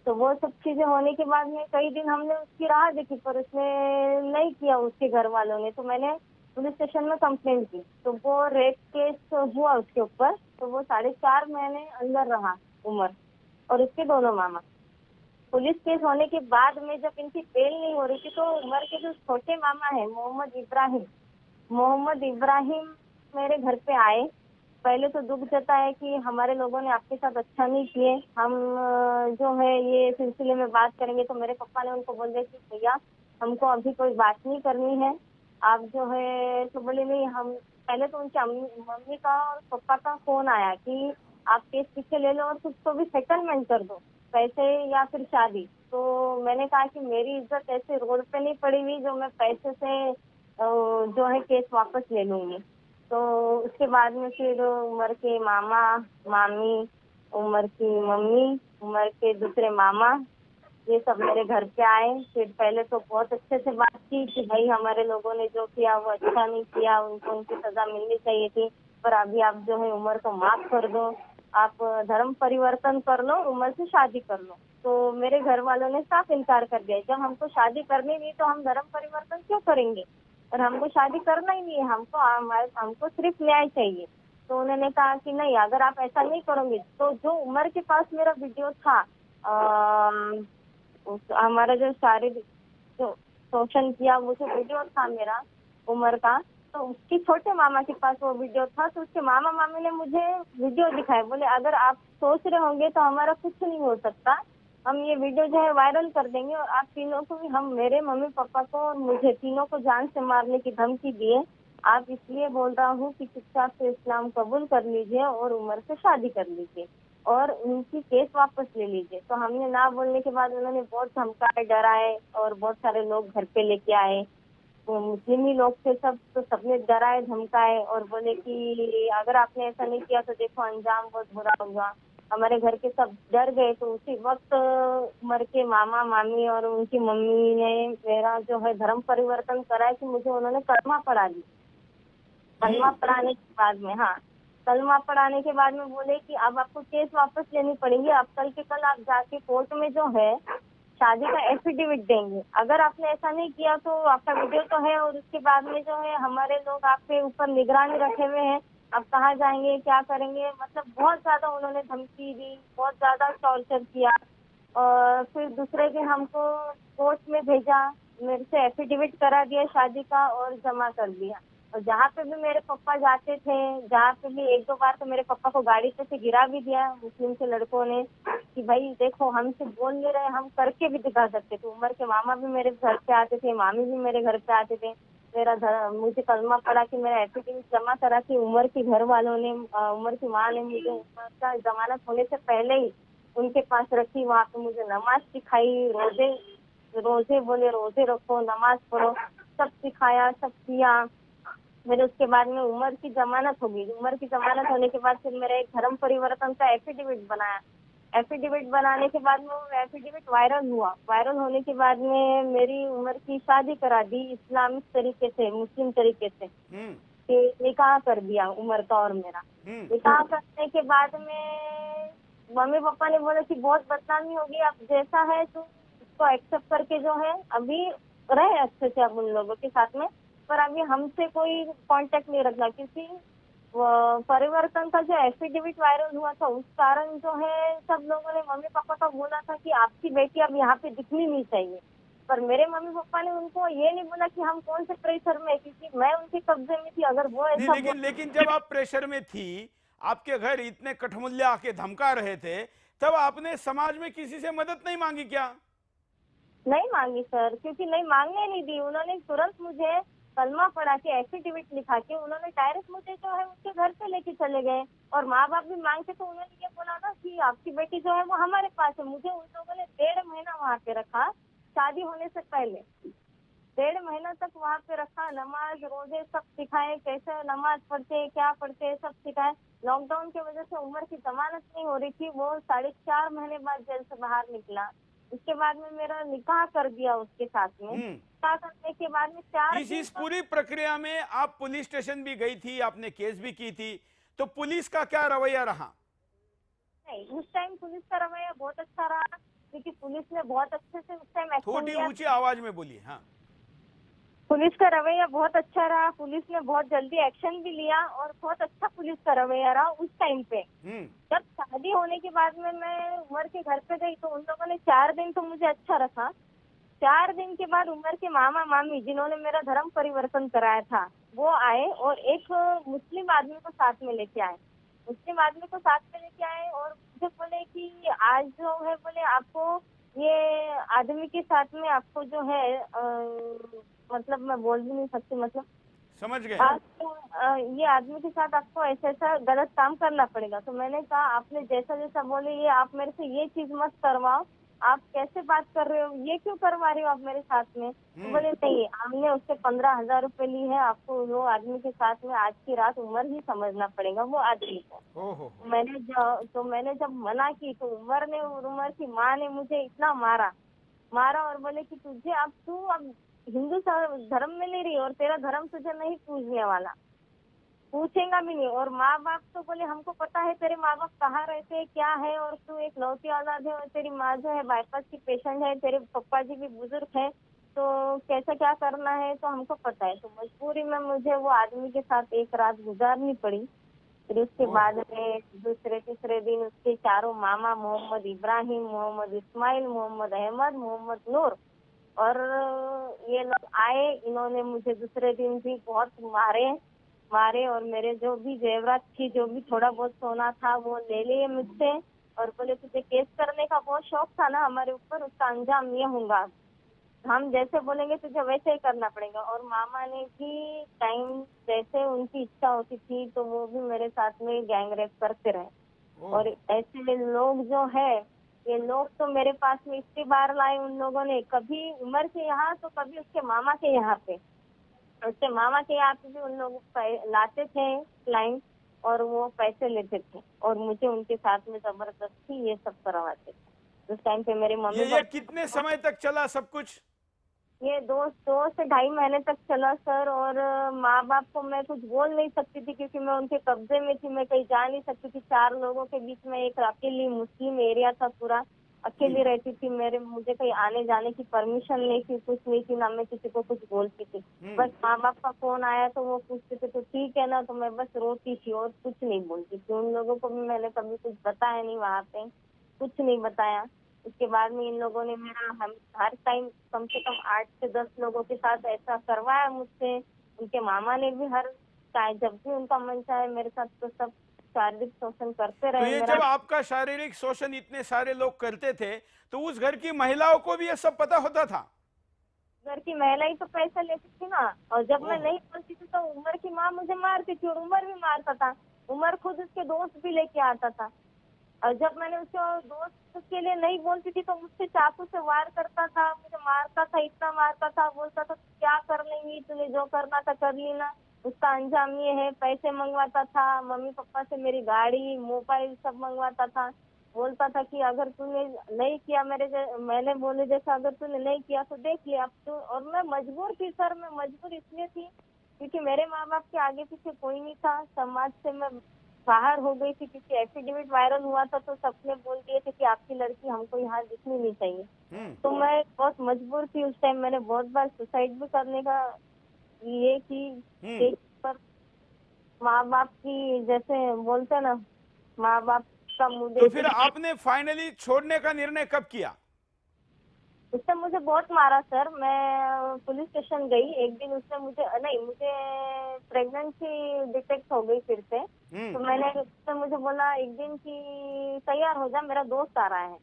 तो वो सब चीजें होने के बाद में कई दिन हमने उसकी राह देखी, पर उसने नहीं किया उसके घर वालों ने। तो मैंने पुलिस स्टेशन में कंप्लेंट की, तो वो रेप केस हुआ उसके ऊपर। तो वो 4.5 महीने अंदर रहा उमर और उसके दोनों मामा। पुलिस केस होने के बाद में जब इनकी बेल नहीं हो रही थी तो उमर के जो छोटे मामा है मोहम्मद इब्राहिम मेरे घर पे आए। पहले तो दुख जताया कि हमारे लोगों ने आपके साथ अच्छा नहीं किए, हम जो है ये सिलसिले में बात करेंगे। तो मेरे पापा ने उनको बोल दिया कि भैया हमको अभी कोई बात नहीं करनी है, आप जो है। तो बोले नहीं, हम पहले तो उनकी मम्मी का और पापा का फोन आया कि आप केस पीछे ले लो और कुछ तो भी सेटलमेंट कर दो, पैसे या फिर शादी। तो मैंने कहा कि मेरी इज्जत ऐसे रोड पे नहीं पड़ी हुई जो मैं पैसे से जो है केस वापस ले लूंगी। तो उसके बाद में फिर उमर के मामा मामी, उमर की मम्मी, उमर के दूसरे मामा, ये सब मेरे घर पे आए। फिर पहले तो बहुत अच्छे से बात की कि भाई हमारे लोगों ने जो किया वो अच्छा नहीं किया, उनको उनकी सजा मिलनी चाहिए थी, पर अभी आप जो है उमर को माफ कर दो, आप धर्म परिवर्तन कर लो, उमर से शादी कर लो। तो मेरे घर वालों ने साफ इनकार कर दिया, जब हमको शादी करनी नहीं तो हम धर्म परिवर्तन क्यों करेंगे, और हमको शादी करना ही नहीं है, हमको सिर्फ न्याय चाहिए। तो उन्होंने कहा कि नहीं, अगर आप ऐसा नहीं करोगे तो जो उमर के पास मेरा वीडियो था, हमारा जो शारीरिक जो शोषण किया वो जो वीडियो था मेरा उमर का, तो उसके छोटे मामा के पास वो वीडियो था। तो उसके मामा मामी ने मुझे वीडियो दिखाया, बोले अगर आप सोच रहे होंगे तो हमारा कुछ नहीं हो सकता, हम ये वीडियो जो है वायरल कर देंगे और आप तीनों को भी, हम मेरे मम्मी पापा को और मुझे तीनों को जान से मारने की धमकी दिए। आप इसलिए बोल रहा हूँ कि चुपचाप से इस्लाम कबूल कर लीजिए और उमर से शादी कर लीजिए और उनकी केस वापस ले लीजिए। तो हमने ना बोलने के बाद उन्होंने बहुत धमकाए, डराए और बहुत सारे लोग घर पे लेके आए। तो मुस्लिम ही लोग थे सब, तो सबने डराए धमकाए और बोले कि अगर आपने ऐसा नहीं किया तो देखो अंजाम बहुत बुरा होगा। हमारे घर के सब डर गए। तो उसी वक्त उमर के मामा मामी और उनकी मम्मी ने मेरा जो है धर्म परिवर्तन कराया कि मुझे उन्होंने कलमा पढ़ा दी। कलमा पढ़ाने के बाद में, हाँ, कलमा पढ़ाने के बाद में बोले कि अब आपको केस वापस लेनी पड़ेगी, अब कल के कल आप जाके कोर्ट में जो है शादी का एफिडेविट देंगे। अगर आपने ऐसा नहीं किया तो आपका वीडियो तो है और उसके बाद में जो है हमारे लोग आपके ऊपर निगरानी रखे हुए हैं, आप कहाँ जाएंगे, क्या करेंगे, मतलब बहुत ज्यादा उन्होंने धमकी दी, बहुत ज्यादा टॉर्चर किया। और फिर दूसरे दिन हमको कोर्ट में भेजा, मेरे से एफिडेविट करा दिया शादी का और जमा कर दिया। और जहाँ पे भी मेरे पापा जाते थे, जहाँ पे भी 1-2 बार तो मेरे पापा को गाड़ी पे से गिरा भी दिया मुस्लिम के लड़कों ने। कि भाई देखो हमसे बोल नहीं रहे, हम करके भी दिखा सकते थे। उमर के मामा भी मेरे घर पे आते थे, मामी भी मेरे घर पे आते थे। मुझे कलमा पड़ा कि मेरा एफिडेविट जमा करा कि उमर के घर वालों ने, उमर की माँ ने मुझे उमर का जमानत होने से पहले ही उनके पास रखी। वहाँ पे मुझे नमाज सिखाई, रोजे बोले रोजे रखो, नमाज पढ़ो, सब सिखाया, सब किया। फिर उसके बाद में उमर की जमानत होगी। उमर की जमानत होने के बाद फिर मेरा एक धर्म परिवर्तन का एफिडेविट बनाया। एफिडेविट बनाने के बाद में वो एफिडेविट वायरल हुआ। वायरल होने के बाद में मेरी उम्र की शादी करा दी इस्लामिक तरीके से, मुस्लिम तरीके से, कि निकाह कर दिया उमर का और मेरा। निकाह करने के बाद में मम्मी पापा ने बोला कि बहुत बदनामी होगी, अब जैसा है तो उसको एक्सेप्ट करके जो है अभी रहे अच्छे से अब उन लोगों के साथ में, पर अभी हमसे कोई कांटेक्ट नहीं रखना। क्योंकि परिवर्तन का जो एफिडेविट वायरल हुआ था उस कारण जो है सब लोगों ने मम्मी पापा का बोला था कि आपकी बेटी अब यहाँ पे दिखनी नहीं चाहिए। पर मेरे मम्मी पापा ने उनको ये नहीं बोला कि हम कौन से प्रेशर में, क्योंकि मैं उनके कब्जे में थी। अगर वो ऐसा लेकिन जब आप प्रेशर में थी, आपके घर इतने कठमुल्ले आके धमका रहे थे, तब आपने समाज में किसी से मदद नहीं मांगी क्या? नहीं मांगी सर, क्योंकि नहीं मांगने नहीं दी। उन्होंने तुरंत मुझे कलमा पढ़ा के एफिडेविट लिखा के उन्होंने डायरेक्ट मुझे जो है उनके घर पे लेके चले गए। और माँ बाप भी मांगते तो उन्होंने ये बोला ना कि आपकी बेटी जो है वो हमारे पास है। मुझे उन लोगों ने 1.5 महीना वहाँ पे रखा, शादी होने से पहले 1.5 महीना तक वहाँ पे रखा। नमाज रोजे सब सिखाए, कैसे नमाज पढ़ते, क्या पढ़ते, सब सिखाए। लॉकडाउन की वजह से उम्र की जमानत नहीं हो रही थी, वो 4.5 महीने बाद जेल से बाहर निकला। उसके बाद में मेरा निकाह कर दिया उसके साथ में। निकाह करने के बाद में 4 इस पूरी प्रक्रिया में आप पुलिस स्टेशन भी गई थी, आपने केस भी की थी, तो पुलिस का क्या रवैया रहा? नहीं, उस टाइम पुलिस का रवैया बहुत अच्छा रहा, क्योंकि पुलिस ने बहुत अच्छे से उस टाइम एक्शन थोड़ी लिया। ऊंची आवाज में बोलिए। हाँ, पुलिस का रवैया बहुत अच्छा रहा। पुलिस ने बहुत जल्दी एक्शन भी लिया और बहुत अच्छा पुलिस का रवैया रहा उस टाइम पे। जब शादी होने के बाद में मैं उमर के घर पे गई तो उन लोगों ने 4 दिन तो मुझे अच्छा रखा। 4 दिन के बाद उमर के मामा मामी जिन्होंने मेरा धर्म परिवर्तन कराया था वो आए और एक मुस्लिम आदमी को साथ में लेके आए। मुस्लिम आदमी को साथ में लेके आए और मुझे बोले कि आज जो है बोले आपको ये आदमी के साथ में आपको जो है मतलब मैं बोल भी नहीं सकती, मतलब समझ गए। ये आदमी के साथ आपको ऐसा ऐसा गलत काम करना पड़ेगा। तो मैंने कहा आपने जैसा जैसा बोले ये आप मेरे से ये चीज मत करवाओ, आप कैसे बात कर रहे हो, ये क्यों करवा रहे हो आप मेरे साथ में? तो बोले नहीं, हमने उससे 15,000 रुपए ली है, आपको वो आदमी के साथ में आज की रात उमर ही समझना पड़ेगा वो आदमी को। मैंने जब मना की तो उमर की माँ ने मुझे इतना मारा और बोले कि तुझे अब तू अब हिंदू धर्म में नहीं रही और तेरा धर्म तुझे नहीं पूजने वाला, पूछेगा भी नहीं। और माँ बाप तो बोले हमको पता है तेरे माँ बाप कहाँ रहते हैं क्या है, और तू एक लौती औलाद है और तेरी माँ जो है बाईपास की पेशेंट है, तेरे पप्पा जी भी बुजुर्ग है, तो कैसा क्या करना है तो हमको पता है। तो मजबूरी में मुझे वो आदमी के साथ एक रात गुजारनी पड़ी। फिर उसके बाद में दूसरे तीसरे दिन उसके चारों मामा मोहम्मद इब्राहिम, मोहम्मद इस्माइल, मोहम्मद अहमद, मोहम्मद नूर और ये लोग आए। इन्होंने मुझे दूसरे दिन भी बहुत मारे और मेरे जो भी जेवरात थी, जो भी थोड़ा बहुत सोना था वो ले लिए मुझसे और बोले तुझे केस करने का बहुत शौक था ना हमारे ऊपर, उसका अंजाम ये होगा, हम जैसे बोलेंगे तुझे वैसे ही करना पड़ेगा। और मामा ने भी टाइम जैसे उनकी इच्छा होती थी तो वो भी मेरे साथ में गैंग रेप करते रहे। और ऐसे लोग जो है ये लोग तो मेरे पास में इतनी बार लाए उन लोगों ने, कभी उमर के यहाँ तो कभी उसके मामा के यहाँ पे, उसके मामा के यहाँ पे भी उन लोग लाते थे क्लाइंट और वो पैसे लेते थे और मुझे उनके साथ में जबरदस्ती ये सब करवाते थे। उस टाइम पे मेरे मम्मी ये कितने समय तक चला सब कुछ? ये 2 से 2.5 महीने तक चला सर। और माँ बाप को मैं कुछ बोल नहीं सकती थी क्योंकि मैं उनके कब्जे में थी, मैं कहीं जा नहीं सकती थी। 4 लोगों के बीच में एक अकेली मुस्लिम एरिया था, पूरा अकेली रहती थी। मुझे कहीं आने जाने की परमिशन नहीं थी, कुछ नहीं थी, ना मैं किसी को कुछ बोलती थी। बस माँ बाप का फोन आया तो वो पूछते थे तो ठीक है ना, तो मैं बस रोती थी और कुछ नहीं बोलती थी। उन लोगों को भी मैंने कभी कुछ बताया नहीं, वहाँ पे कुछ नहीं बताया। उसके बाद में इन लोगों ने हम हर टाइम कम से कम 8 से 10 लोगों के साथ ऐसा करवाया मुझसे। उनके मामा ने भी जब भी उनका मन चाहे मेरे साथ तो सब शारीरिक शोषण करते तो रहे। ये जब आपका शारीरिक शोषण इतने सारे लोग करते थे तो उस घर की महिलाओं को भी ये सब पता होता था? घर की महिला ही तो पैसा लेती थी ना, और जब मैं नहीं बोलती थी तो उमर की माँ मुझे मारती थी और उमर भी मारता था। उमर खुद उसके दोस्त भी लेके आता था, और जब मैंने उसके दोस्त के लिए नहीं बोलती थी तो मुझसे चाकू से वार करता था, मुझे मारता था, इतना मारता था, बोलता था क्या कर लेंगी, तूने जो करना था कर ली ना। उसका अंजाम ये है, पैसे मंगवाता था मम्मी पापा से, मेरी गाड़ी मोबाइल सब मंगवाता था। बोलता था कि अगर तूने नहीं किया मैंने बोले जैसा अगर तूने नहीं किया तो देख लिया अब तू। और मैं मजबूर थी सर, मैं मजबूर इसलिए थी क्योंकि मेरे माँ बाप के आगे पीछे कोई नहीं था, समाज से मैं बाहर हो गई थी क्योंकि एफिडेविट वायरल हुआ था तो सबने बोल दिए थे कि आपकी लड़की हमको यहाँ दिखनी नहीं चाहिए। तो मैं बहुत मजबूर थी उस टाइम, मैंने बहुत बार सुसाइड भी करने का ये की, पर माँ बाप की जैसे बोलते ना, माँ बाप का मुद्दे। तो फिर आपने फाइनली छोड़ने का निर्णय कब किया? उसने मुझे बहुत मारा सर, मैं पुलिस स्टेशन गई एक दिन, उसने मुझे प्रेगनेंसी डिटेक्ट हो गई फिर से। तो उसने मुझे बोला एक दिन कि तैयार हो जा, मेरा दोस्त आ रहा है।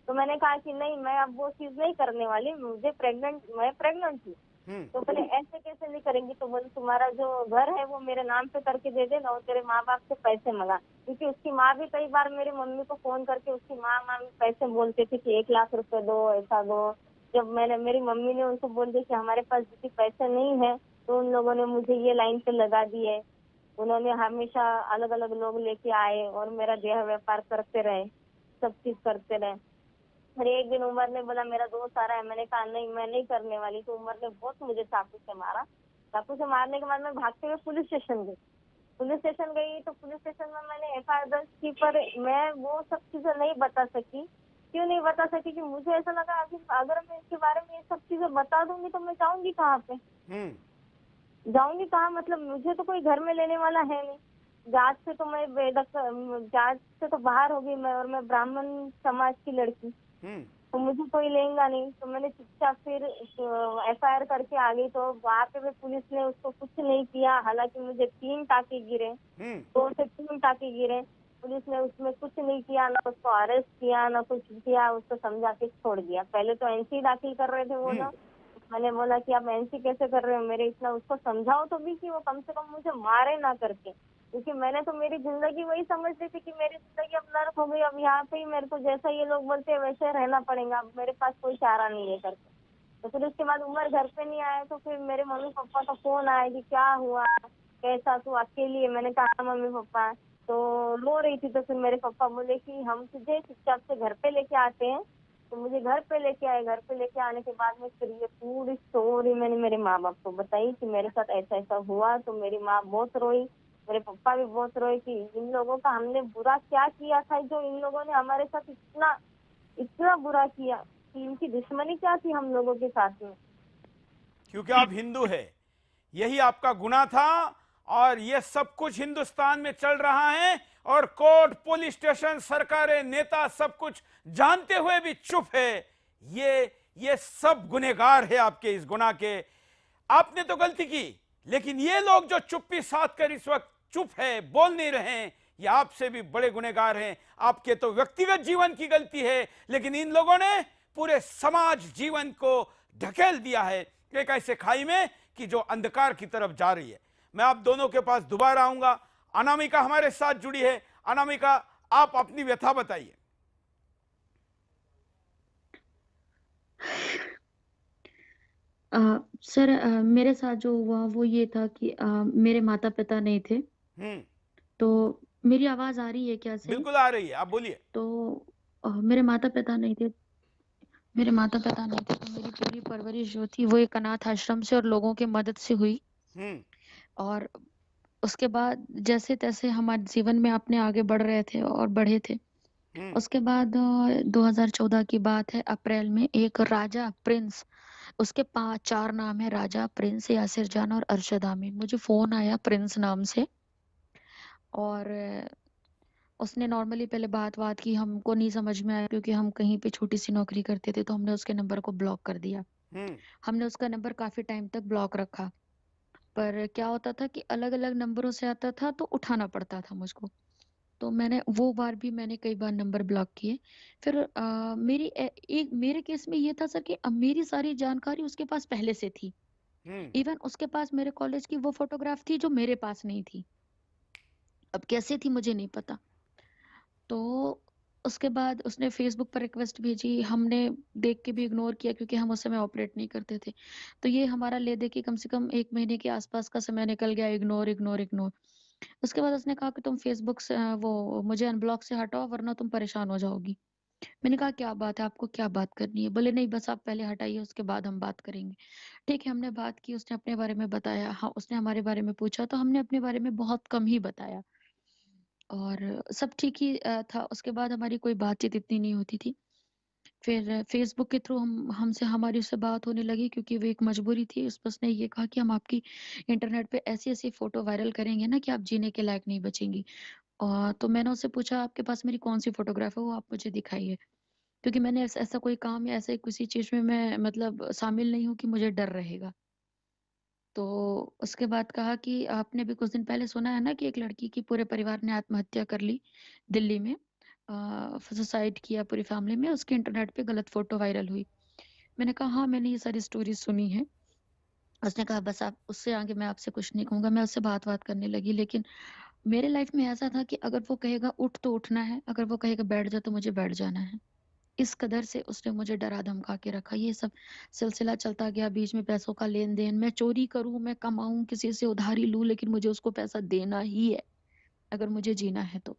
तो मैंने कहा कि नहीं, मैं अब वो चीज नहीं करने वाली, मैं प्रेग्नेंट थी। तो बोले ऐसे कैसे नहीं करेंगी, तो बोले तुम्हारा जो घर है वो मेरे नाम पे करके दे देना और तेरे माँ बाप से पैसे मंगा, क्योंकि उसकी माँ भी कई बार मेरी मम्मी को फोन करके उसकी माँ पैसे बोलती थी कि 1 लाख रुपए दो, ऐसा दो। जब मेरी मम्मी ने उनको बोल दिया कि हमारे पास जितने पैसे नहीं है, तो उन लोगों ने मुझे ये लाइन पे लगा दिए। उन्होंने हमेशा अलग अलग लोग लेके आए और मेरा देह व्यापार करते रहे, सब चीज करते रहे। फिर एक दिन उमर ने बोला मेरा दोस्त आ रहा है, मैंने कहा नहीं मैं नहीं करने वाली। तो उमर ने बहुत मुझे चाकू से मारा। चाकू से मारने के बाद मैं भागते हुए पुलिस स्टेशन गई तो पुलिस स्टेशन में मैंने FIR दर्ज की, पर मैं वो सब चीजें नहीं बता सकी। क्यों नहीं बता सकी कि मुझे ऐसा लगा अगर मैं इसके बारे में ये सब चीजें बता दूंगी तो मैं जाऊंगी कहाँ पे, जाऊंगी कहाँ, मतलब मुझे तो कोई घर में लेने वाला है नहीं। जात से तो बाहर हो गई मैं, और मैं ब्राह्मण समाज की लड़की, तो मुझे कोई लेगा नहीं। तो मैंने चुपचाप फिर FIR करके आ गई। तो वहाँ पे भी पुलिस ने उसको कुछ नहीं किया, हालांकि मुझे 3 टाके गिरे, 2 से 3 टाके गिरे। पुलिस ने उसमें कुछ नहीं किया, ना उसको अरेस्ट किया ना कुछ किया, उसको समझा के छोड़ दिया। पहले तो NC दाखिल कर रहे थे वो लोग। मैंने बोला कि आप NC कैसे कर रहे हो, मेरे इतना उसको समझाओ तो भी कि वो कम से कम मुझे मारे ना करके, क्योंकि मैंने तो मेरी जिंदगी वही समझ ली थी कि मेरी जिंदगी अब नर्क हो गई, अब यहाँ पे ही मेरे को जैसा ये लोग बोलते हैं वैसे रहना पड़ेगा, अब मेरे पास कोई चारा नहीं है करके। तो फिर उसके बाद उमर घर पे नहीं आया, तो फिर मेरे मम्मी पापा का फोन आया कि क्या हुआ, कैसा तू अकेली है। मैंने कहा मम्मी पापा, तो रो रही थी। तो फिर मेरे पापा बोले कि हम तुझे चुपचाप से घर पे लेके आते हैं। तो मुझे घर पे लेके आए। घर पे लेके आने के बाद में फिर ये पूरी स्टोरी मैंने मेरे माँ बाप को बताई कि मेरे साथ ऐसा ऐसा हुआ। तो मेरी माँ बहुत रोई, मेरे पापा भी बहुत रोए कि इन लोगों का हमने बुरा क्या किया था जो इन लोगों ने हमारे साथ इतना बुरा किया, कि इनकी दुश्मनी क्या थी हम लोगों के साथ में। क्योंकि आप हिंदू है, यही आपका गुनाह था, और ये सब कुछ हिंदुस्तान में चल रहा है, और कोर्ट, पुलिस स्टेशन, सरकारें, नेता सब कुछ जानते हुए भी चुप है। ये सब गुनहगार है आपके इस गुनाह के। आपने तो गलती की, लेकिन ये लोग जो चुप्पी साध कर इस वक्त चुप है, बोल नहीं रहे हैं, ये आपसे भी बड़े गुनहगार हैं। आपके तो व्यक्तिगत जीवन की गलती है, लेकिन इन लोगों ने पूरे समाज जीवन को ढकेल दिया है एक ऐसे खाई में कि जो अंधकार की तरफ जा रही है। मैं आप दोनों के पास दोबारा आऊंगा। अनामिका हमारे साथ जुड़ी है। अनामिका, आप अपनी व्यथा बताइए। सर, मेरे साथ जो हुआ वो ये था कि मेरे माता पिता नहीं थे। तो मेरी आवाज आ रही है क्या सही? बिल्कुल आ रही है, आप बोलिए। तो मेरे माता पिता नहीं थे तो मेरी पूरी परवरिश जो थी वो एक अनाथ आश्रम से और लोगों की मदद से हुई। और उसके बाद जैसे तैसे हमारे जीवन में अपने आगे बढ़ रहे थे और बढ़े थे। उसके बाद 2014 की बात है, अप्रैल में एक राजा प्रिंस, उसके 4 नाम है, राजा, प्रिंस, यासिर जान और अरशद आमीन। मुझे फोन आया प्रिंस नाम से, और उसने नॉर्मली पहले बात की, हमको नहीं समझ में आया क्योंकि हम कहीं पे छोटी सी नौकरी करते थे, तो हमने उसके नंबर को ब्लॉक कर दिया। हमने उसका नंबर काफी टाइम तक ब्लॉक रखा, पर क्या होता था कि अलग अलग नंबरों से आता था तो उठाना पड़ता था मुझको। तो मैंने वो बार भी मैंने कई बार नंबर ब्लॉक किए। फिर मेरे केस में ये था सर कि मेरी सारी जानकारी उसके पास पहले से थी। इवन उसके पास मेरे कॉलेज की वो फोटोग्राफ थी जो मेरे पास नहीं थी। अब कैसे थी मुझे नहीं पता। तो उसके बाद उसने फेसबुक पर रिक्वेस्ट भेजी, हमने देख के भी इग्नोर किया क्योंकि हम उस समय ऑपरेट नहीं करते थे। तो ये हमारा ले दे के कम से कम 1 महीने के आसपास का समय निकल गया, इग्नोर इग्नोर इग्नोर। उसके बाद उसने कहा कि तुम फेसबुक से वो मुझे अनब्लॉक से हटाओ वरना तुम परेशान हो जाओगी। मैंने कहा क्या बात है, आपको क्या बात करनी है? बोले नहीं, बस आप पहले हटाइए, उसके बाद हम बात करेंगे। ठीक है, हमने बात की, उसने अपने बारे में बताया, हाँ उसने हमारे बारे में पूछा तो हमने अपने बारे में बहुत कम ही बताया और सब ठीक ही था। उसके बाद हमारी कोई बातचीत इतनी नहीं होती थी। फिर फेसबुक के थ्रू हमारी उससे बात होने लगी क्योंकि वो एक मजबूरी थी। उसने ये कहा कि हम आपकी इंटरनेट पे ऐसी ऐसी फोटो वायरल करेंगे ना कि आप जीने के लायक नहीं बचेंगी। तो मैंने उससे पूछा आपके पास मेरी कौन सी फोटोग्राफ है, वो आप मुझे दिखाइए, क्योंकि मैंने ऐसा कोई काम या ऐसे किसी चीज में मैं मतलब शामिल नहीं हूँ कि मुझे डर रहेगा। तो उसके बाद कहा कि आपने भी कुछ दिन पहले सुना है ना कि एक लड़की की पूरे परिवार ने आत्महत्या कर ली दिल्ली में, सुसाइड किया पूरी फैमिली में, उसके इंटरनेट पे गलत फोटो वायरल हुई। मैंने कहा हाँ मैंने ये सारी स्टोरी सुनी है। उसने कहा बस आप उससे आगे मैं आपसे कुछ नहीं कहूंगा। मैं उससे बात करने लगी, लेकिन मेरे लाइफ में ऐसा था कि अगर वो कहेगा उठ तो उठना है, अगर वो कहेगा बैठ जा तो मुझे बैठ जाना है। इस कदर से उसने मुझे डरा धमका के रखा। ये सब सिलसिला चलता गया, बीच में पैसों का लेन देन, मैं चोरी करूं, मैं कमाऊं, किसी से उधारी लूं, लेकिन मुझे उसको पैसा देना ही है अगर मुझे जीना है तो।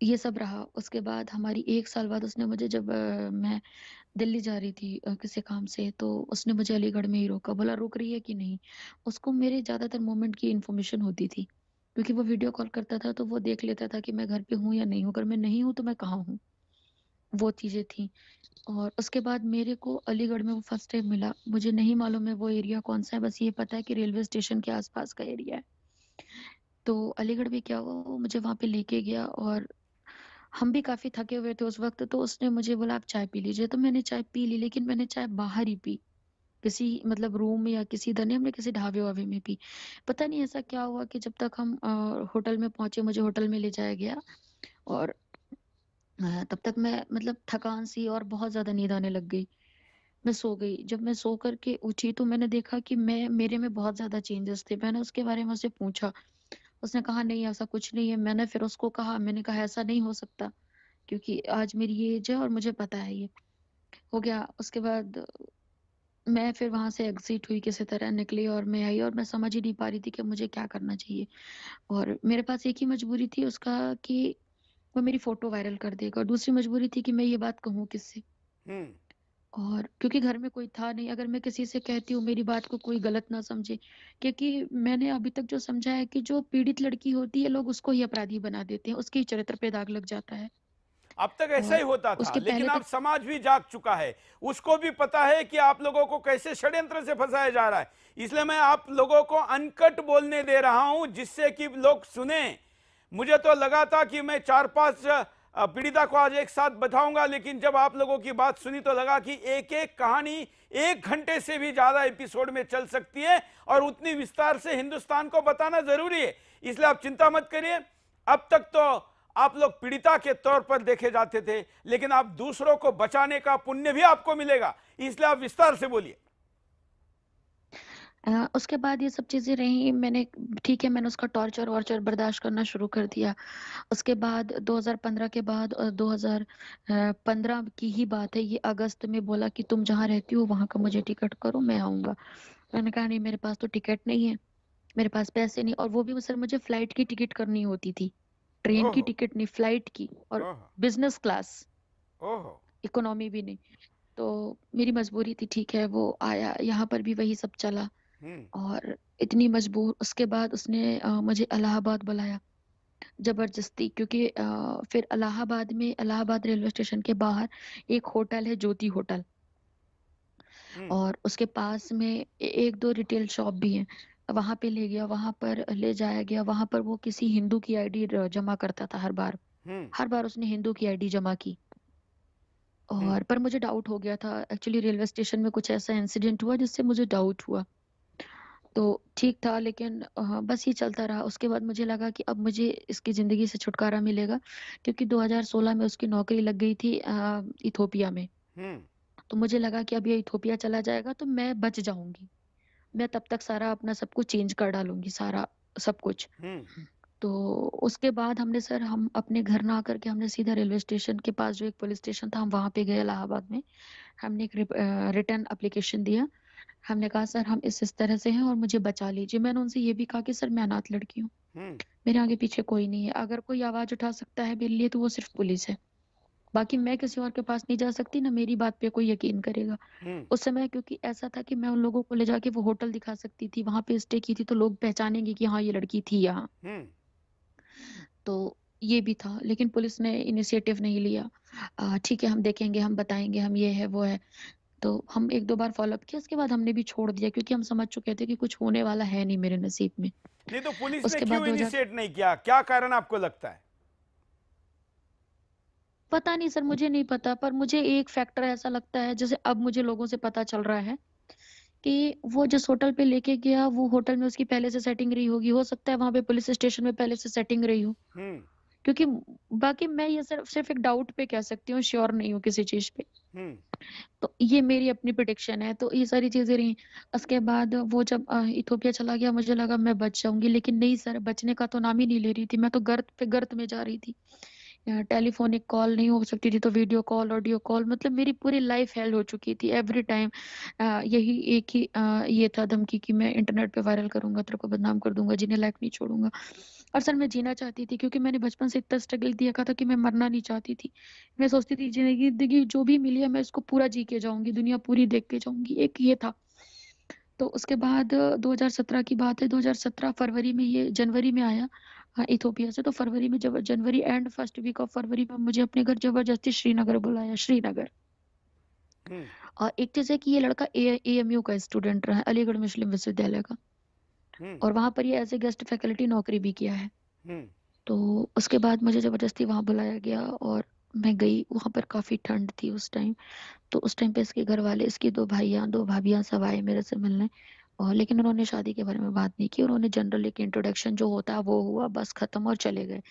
ये सब रहा। उसके बाद हमारी 1 साल बाद उसने मुझे जब मैं दिल्ली जा रही थी किसी काम से, तो उसने मुझे अलीगढ़ में ही रोका। बोला रुक रही है कि नहीं। उसको मेरे ज्यादातर मोमेंट की इन्फॉर्मेशन होती थी क्योंकि वो वीडियो कॉल करता था तो वो देख लेता था कि मैं घर पे हूँ या नहीं हूँ। अगर मैं नहीं हूँ तो मैं कहाँ हूँ, वो चीजें थी। और उसके बाद मेरे को अलीगढ़ में वो फर्स्ट टाइम मिला। मुझे नहीं मालूम है वो एरिया कौन सा है, बस ये पता है कि रेलवे स्टेशन के आसपास का एरिया है। तो अलीगढ़ में क्या हुआ, वो मुझे वहां पे लेके गया और हम भी काफी थके हुए थे उस वक्त। तो उसने मुझे बोला आप चाय पी लीजिए, तो मैंने चाय पी ली, लेकिन मैंने चाय बाहर ही पी, किसी मतलब रूम या किसी इधर नहीं, हमने किसी ढाबे वाबे में पी। पता नहीं ऐसा क्या हुआ कि जब तक हम होटल में पहुंचे, मुझे होटल में ले जाया गया और तब तक मैं मतलब थकान सी और बहुत ज्यादा नींद आने लग गई। मैं सो गई। जब मैं सो करके उठी तो मैंने देखा कि मेरे में बहुत ज्यादा चेंजेस थे। मैंने उसके बारे में उससे पूछा, उसने कहा नहीं ऐसा कुछ नहीं है। मैंने फिर उसको कहा, मैंने कहा ऐसा नहीं हो सकता क्योंकि आज मेरी ये एज है और मुझे पता है ये हो गया। उसके बाद मैं फिर वहां से एग्जिट हुई, किसी तरह निकली और मैं आई और मैं समझ ही नहीं पा रही थी कि मुझे क्या करना चाहिए। और मेरे पास एक ही मजबूरी थी उसका कि वो मेरी फोटो वायरल कर देगा, और दूसरी मजबूरी थी कि मैं ये बात कहूँ किससे। और क्योंकि घर में कोई था नहीं, अगर मैं किसी से कहती हूँ मेरी बात को कोई गलत ना समझे, क्योंकि मैंने अभी तक जो समझा है कि जो पीड़ित लड़की होती है लोग उसको ही अपराधी बना देते हैं, उसके ही चरित्र पे दाग लग जाता है। अब तक ऐसा ही होता था, उसके लेकिन पहले अब समाज भी जाग चुका है, उसको भी पता है कि आप लोगों को कैसे षड्यंत्र से फंसाया जा रहा है। इसलिए मैं आप लोगों को अनकट बोलने दे रहा हूं जिससे कि लोग सुने। मुझे तो लगा था कि मैं 4-5 पीड़िता को आज एक साथ बताऊंगा, लेकिन जब आप लोगों की बात सुनी तो लगा कि एक एक कहानी 1 घंटे से भी ज्यादा एपिसोड में चल सकती है और उतनी विस्तार से हिंदुस्तान को बताना जरूरी है। इसलिए आप चिंता मत करिए। अब तक तो आप लोग पीड़िता के तौर पर देखे जाते थे, लेकिन आप दूसरों को बचाने का पुण्य भी आपको मिलेगा, इसलिए आप विस्तार से बोलिए। उसके बाद ये सब चीजें रही। मैंने ठीक है, मैंने उसका टॉर्चर वॉर्चर बर्दाश्त करना शुरू कर दिया। उसके बाद 2015 के बाद 2015 की ही बात है, ये अगस्त में बोला कि तुम जहाँ रहती हो वहां का मुझे टिकट करो, मैं आऊंगा। मैंने कहा नहीं, मेरे पास तो टिकट नहीं है, मेरे पास पैसे नहीं। और वो भी सर मुझे फ्लाइट की टिकट करनी होती थी, ट्रेन की टिकट नहीं, फ्लाइट की, और बिजनेस क्लास, इकोनॉमी भी नहीं। तो मेरी मजबूरी थी। ठीक है, वो आया, यहाँ पर भी वही सब चला और इतनी मजबूर। उसके बाद उसने मुझे इलाहाबाद बुलाया जबरदस्ती, क्योंकि फिर इलाहाबाद रेलवे स्टेशन के बाहर एक होटल है, ज्योति होटल, और उसके पास में 1-2 रिटेल शॉप भी हैं। वहां पे ले गया, वहां पर ले जाया गया। वहां पर वो किसी हिंदू की आईडी जमा करता था हर बार उसने हिंदू की आईडी जमा की। और पर मुझे डाउट हो गया था एक्चुअली, रेलवे स्टेशन में कुछ ऐसा इंसिडेंट हुआ जिससे मुझे डाउट हुआ। तो ठीक था, लेकिन बस ये चलता रहा। उसके बाद मुझे लगा कि अब मुझे इसकी ज़िंदगी से छुटकारा मिलेगा, क्योंकि 2016 में उसकी नौकरी लग गई थी इथोपिया में। तो मुझे लगा कि अब ये इथोपिया चला जाएगा तो मैं बच जाऊंगी, मैं तब तक सारा अपना सब कुछ चेंज कर डालूंगी, सारा सब कुछ। तो उसके बाद हमने सर, हम अपने घर ना आकर के हमने सीधा रेलवे स्टेशन के पास जो एक पुलिस स्टेशन था, हम वहां पे गए इलाहाबाद में। हमने एक रिटर्न एप्लीकेशन दिया। हमने कहा सर हम इस तरह से हैं और मुझे बचा लीजिए। मैंने उनसे ये भी कहा कि सर मैं अनाथ लड़की हूँ, मेरे आगे पीछे कोई नहीं है, अगर कोई आवाज उठा सकता है मेरे लिए तो वो सिर्फ पुलिस है, बाकी मैं किसी और के पास नहीं जा सकती, ना मेरी बात पे कोई यकीन करेगा। उस समय क्योंकि ऐसा था कि मैं उन लोगों को ले जाके वो होटल दिखा सकती थी, वहां पे स्टे की थी, तो लोग पहचानेंगे कि हाँ ये लड़की थी यहाँ। तो ये भी था, लेकिन पुलिस ने इनिशिएटिव नहीं लिया। ठीक है हम देखेंगे, हम बताएंगे, हम ये है वो है। तो हम एक दो बार फॉलोअप किया, उसके बाद हमने भी छोड़ दिया, क्योंकि हम समझ चुके थे कि कुछ होने वाला है नहीं मेरे नसीब में। नहीं तो पुलिस ने उसके क्यों बाद 2000 इनिशिएट नहीं किया, क्या कारण आपको लगता है? पता नहीं सर, मुझे नहीं पता, पर मुझे एक फैक्टर ऐसा लगता है, जैसे अब मुझे लोगों से पता चल रहा है कि वो जिस होटल पे लेके गया, वो होटल में उसकी पहले से सेटिंग रही होगी, हो सकता है वहां पे पुलिस स्टेशन में पहले से सेटिंग रही हो। क्योंकि बाकी मैं ये सिर्फ एक डाउट पे कह सकती हूँ, श्योर नहीं हूँ किसी चीज पे। तो ये मेरी अपनी प्रिडिक्शन है। तो ये सारी चीजें रही। उसके बाद वो जब इथोपिया चला गया, मुझे लगा मैं बच जाऊंगी, लेकिन नहीं सर, बचने का तो नाम ही नहीं ले रही थी। मैं तो गर्त पे गर्त में जा रही थी। टेलीफोनिक कॉल नहीं हो सकती थी, तो वीडियो कॉल, ऑडियो कॉल, मतलब मेरी पूरी लाइफ हेल हो चुकी थी एवरी टाइम। यही एक ही ये था धमकी कि मैं इंटरनेट पे वायरल करूंगा, तेरे को बदनाम कर दूंगा, जीने लायक नहीं छोड़ूंगा। और सर मैं जीना चाहती थी, क्योंकि मैंने बचपन से इतना स्ट्रगल देखा था कि मैं मरना नहीं चाहती थी। मैं सोचती थी जिंदगी जो भी मिली है मैं इसको पूरा जी के जाऊंगी, दुनिया पूरी देख के जाऊंगी, एक ये था। तो उसके बाद 2017 की बात है, 2017 फरवरी में, ये जनवरी में आया इथोपिया से। तो फरवरी में, जब जनवरी एंड फर्स्ट वीक ऑफ फरवरी में मुझे अपने घर जबरदस्ती श्रीनगर बुलाया, श्रीनगर। और एक चीज है कि ये लड़का AMU का स्टूडेंट रहा है, अलीगढ़ मुस्लिम विश्वविद्यालय का, और वहां पर ये एज ए गेस्ट फैकल्टी नौकरी भी किया है। तो उसके बाद मुझे जबरदस्ती वहां बुलाया गया और मैं गई। वहां पर काफी ठंड थी उस टाइम। तो उस टाइम पे इसके घर वाले, इसकी 2 भाइयां 2 भाभियां सब आए मेरे से मिलने, और लेकिन उन्होंने शादी के बारे में बात नहीं की। उन्होंने जनरल एक इंट्रोडक्शन जो होता है वो हुआ, बस खत्म, और चले गए।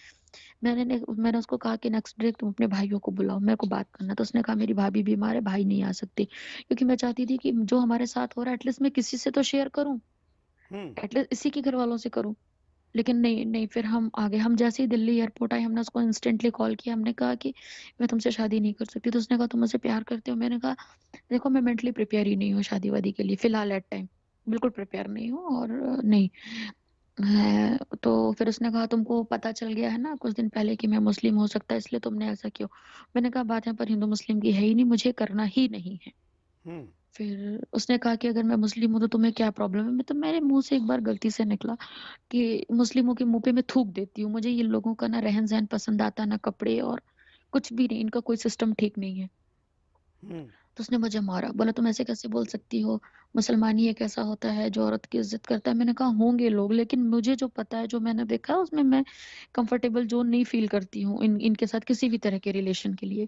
मैंने उसको कहा कि नेक्स्ट डे तुम अपने भाइयों को बुलाओ, मेरे को बात करना। तो उसने कहा मेरी भाभी बीमार है, भाई नहीं आ सकते, क्योंकि मैं चाहती थी कि जो हमारे साथ हो रहा है एटलीस्ट मैं किसी से तो शेयर करूं, एटलीस्ट इसी के घर वालों से करूं। लेकिन नहीं नहीं, फिर हम आ गए। हम जैसे ही दिल्ली एयरपोर्ट आए, हमने उसको इंस्टेंटली कॉल किया। हमने कहा कि मैं तुमसे शादी नहीं कर सकती। तो उसने कहा तुम मुझसे प्यार करते हो? मैंने कहा देखो मैं मेंटली प्रिपेयर ही नहीं हूँ शादी वादी के लिए फिलहाल, एट टाइम बिल्कुल प्रिपेयर नहीं हूँ, और नहीं है। तो फिर उसने कहा तुमको पता चल गया है ना कुछ दिन पहले कि मैं मुस्लिम हो सकता है, इसलिए तुमने ऐसा क्यों? मैंने कहा बात यहाँ पर हिंदू मुस्लिम की है ही नहीं, मुझे करना ही नहीं है। फिर उसने कहा कि अगर मैं मुस्लिम हूँ तो तुम्हें क्या प्रॉब्लम है? मैं तो, मेरे मुंह से एक बार गलती से निकला कि मुस्लिमों के मुंह पे मैं थूक देती हूँ। मुझे ये लोगों का ना रहन सहन पसंद आता, ना कपड़े, और कुछ भी नहीं, इनका कोई सिस्टम ठीक नहीं है। तो उसने मुझे मारा, बोला तुम ऐसे कैसे बोल सकती हो, मुसलमान ही एक ऐसा होता है जो औरत की इज्जत करता है। मैंने कहा होंगे लोग, लेकिन मुझे जो पता है, जो मैंने देखा है, उसमें मैं कंफर्टेबल जोन नहीं फील करती हूँ इनके साथ किसी भी तरह के रिलेशन के लिए।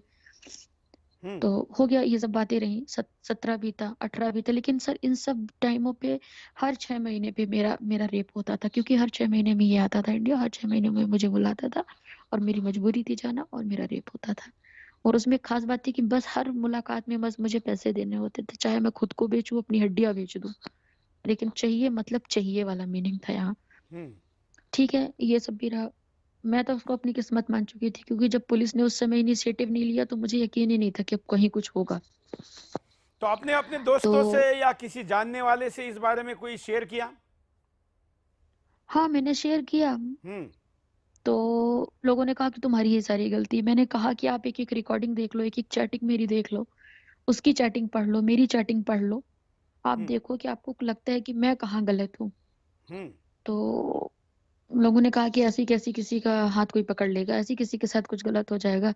तो हो गया, ये सब बातें रही। 17 बीता, 18 बीता, लेकिन सर इन सब टाइमों पे हर 6 महीने पे मेरा रेप होता था, क्योंकि हर 6 महीने में ये आता था इंडिया, हर 6 महीने में मुझे बुलाता था, और मेरी मजबूरी थी जाना, और मेरा रेप होता था। और उसमें खास बात थी कि बस हर मुलाकात में बस मुझे पैसे देने होते थे, चाहे मैं खुद को बेचूं, अपनी हड्डियां बेच दूं, लेकिन चाहिए, मतलब चाहिए वाला मीनिंग था यहाँ। ठीक है, ये सब भी रहा। मैं तो उसको अपनी किस्मत मान चुकी थी, क्योंकि जब पुलिस ने उस समय इनिशिएटिव नहीं लिया तो मुझे यकीन ही नहीं था कि अब कहीं कुछ होगा। तो आपने अपने दोस्तों से या किसी जानने वाले से इस बारे में कोई शेयर किया? हाँ मैंने शेयर किया। तो लोगों ने कहा कि तुम्हारी ये सारी गलती है। मैंने कहा कि आप एक एक रिकॉर्डिंग देख लो, एक एक चैटिंग मेरी देख लो, उसकी चैटिंग पढ़ लो, मेरी चैटिंग पढ़ लो, आप देखो कि आपको लगता है कि मैं कहाँ गलत हूँ। तो लोगों ने कहा कि ऐसी कैसी किसी का हाथ कोई पकड़ लेगा, ऐसी किसी के साथ कुछ गलत हो जाएगा।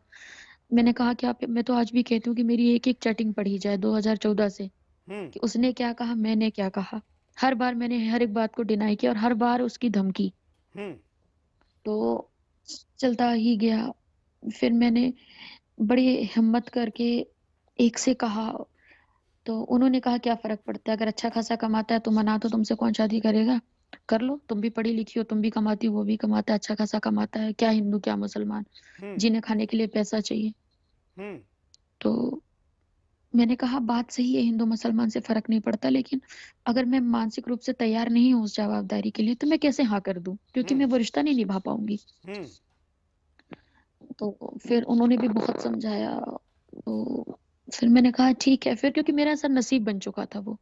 मैंने कहा कि आप, मैं तो आज भी कहती हूँ कि मेरी एक एक चैटिंग पढ़ी जाए 2014 से, कि उसने क्या कहा, मैंने क्या कहा। हर बार मैंने हर एक बात को डिनाई किया, और हर बार उसकी धमकी। तो चलता ही गया। फिर मैंने बड़ी हिम्मत करके एक से कहा, तो उन्होंने कहा क्या फर्क पड़ता है, अगर अच्छा खासा कमाता है तो मना, तो तुमसे कौन शादी करेगा, कर लो, तुम भी पढ़ी लिखी हो, तुम भी कमाती हो, वो भी कमाता है, अच्छा खासा कमाता है, क्या हिंदू क्या मुसलमान, जीने खाने के लिए पैसा चाहिए। तो मैंने कहा बात सही है, हिंदू मुसलमान से फर्क नहीं पड़ता, लेकिन अगर मैं मानसिक रूप से तैयार नहीं हूँ उस जवाबदारी के लिए तो मैं कैसे हाँ कर दूं, क्योंकि मैं वो रिश्ता नहीं निभा पाऊंगी। तो फिर उन्होंने भी बहुत समझाया, तो फिर मैंने कहा ठीक है फिर, क्योंकि मेरा ऐसा नसीब बन चुका था वो,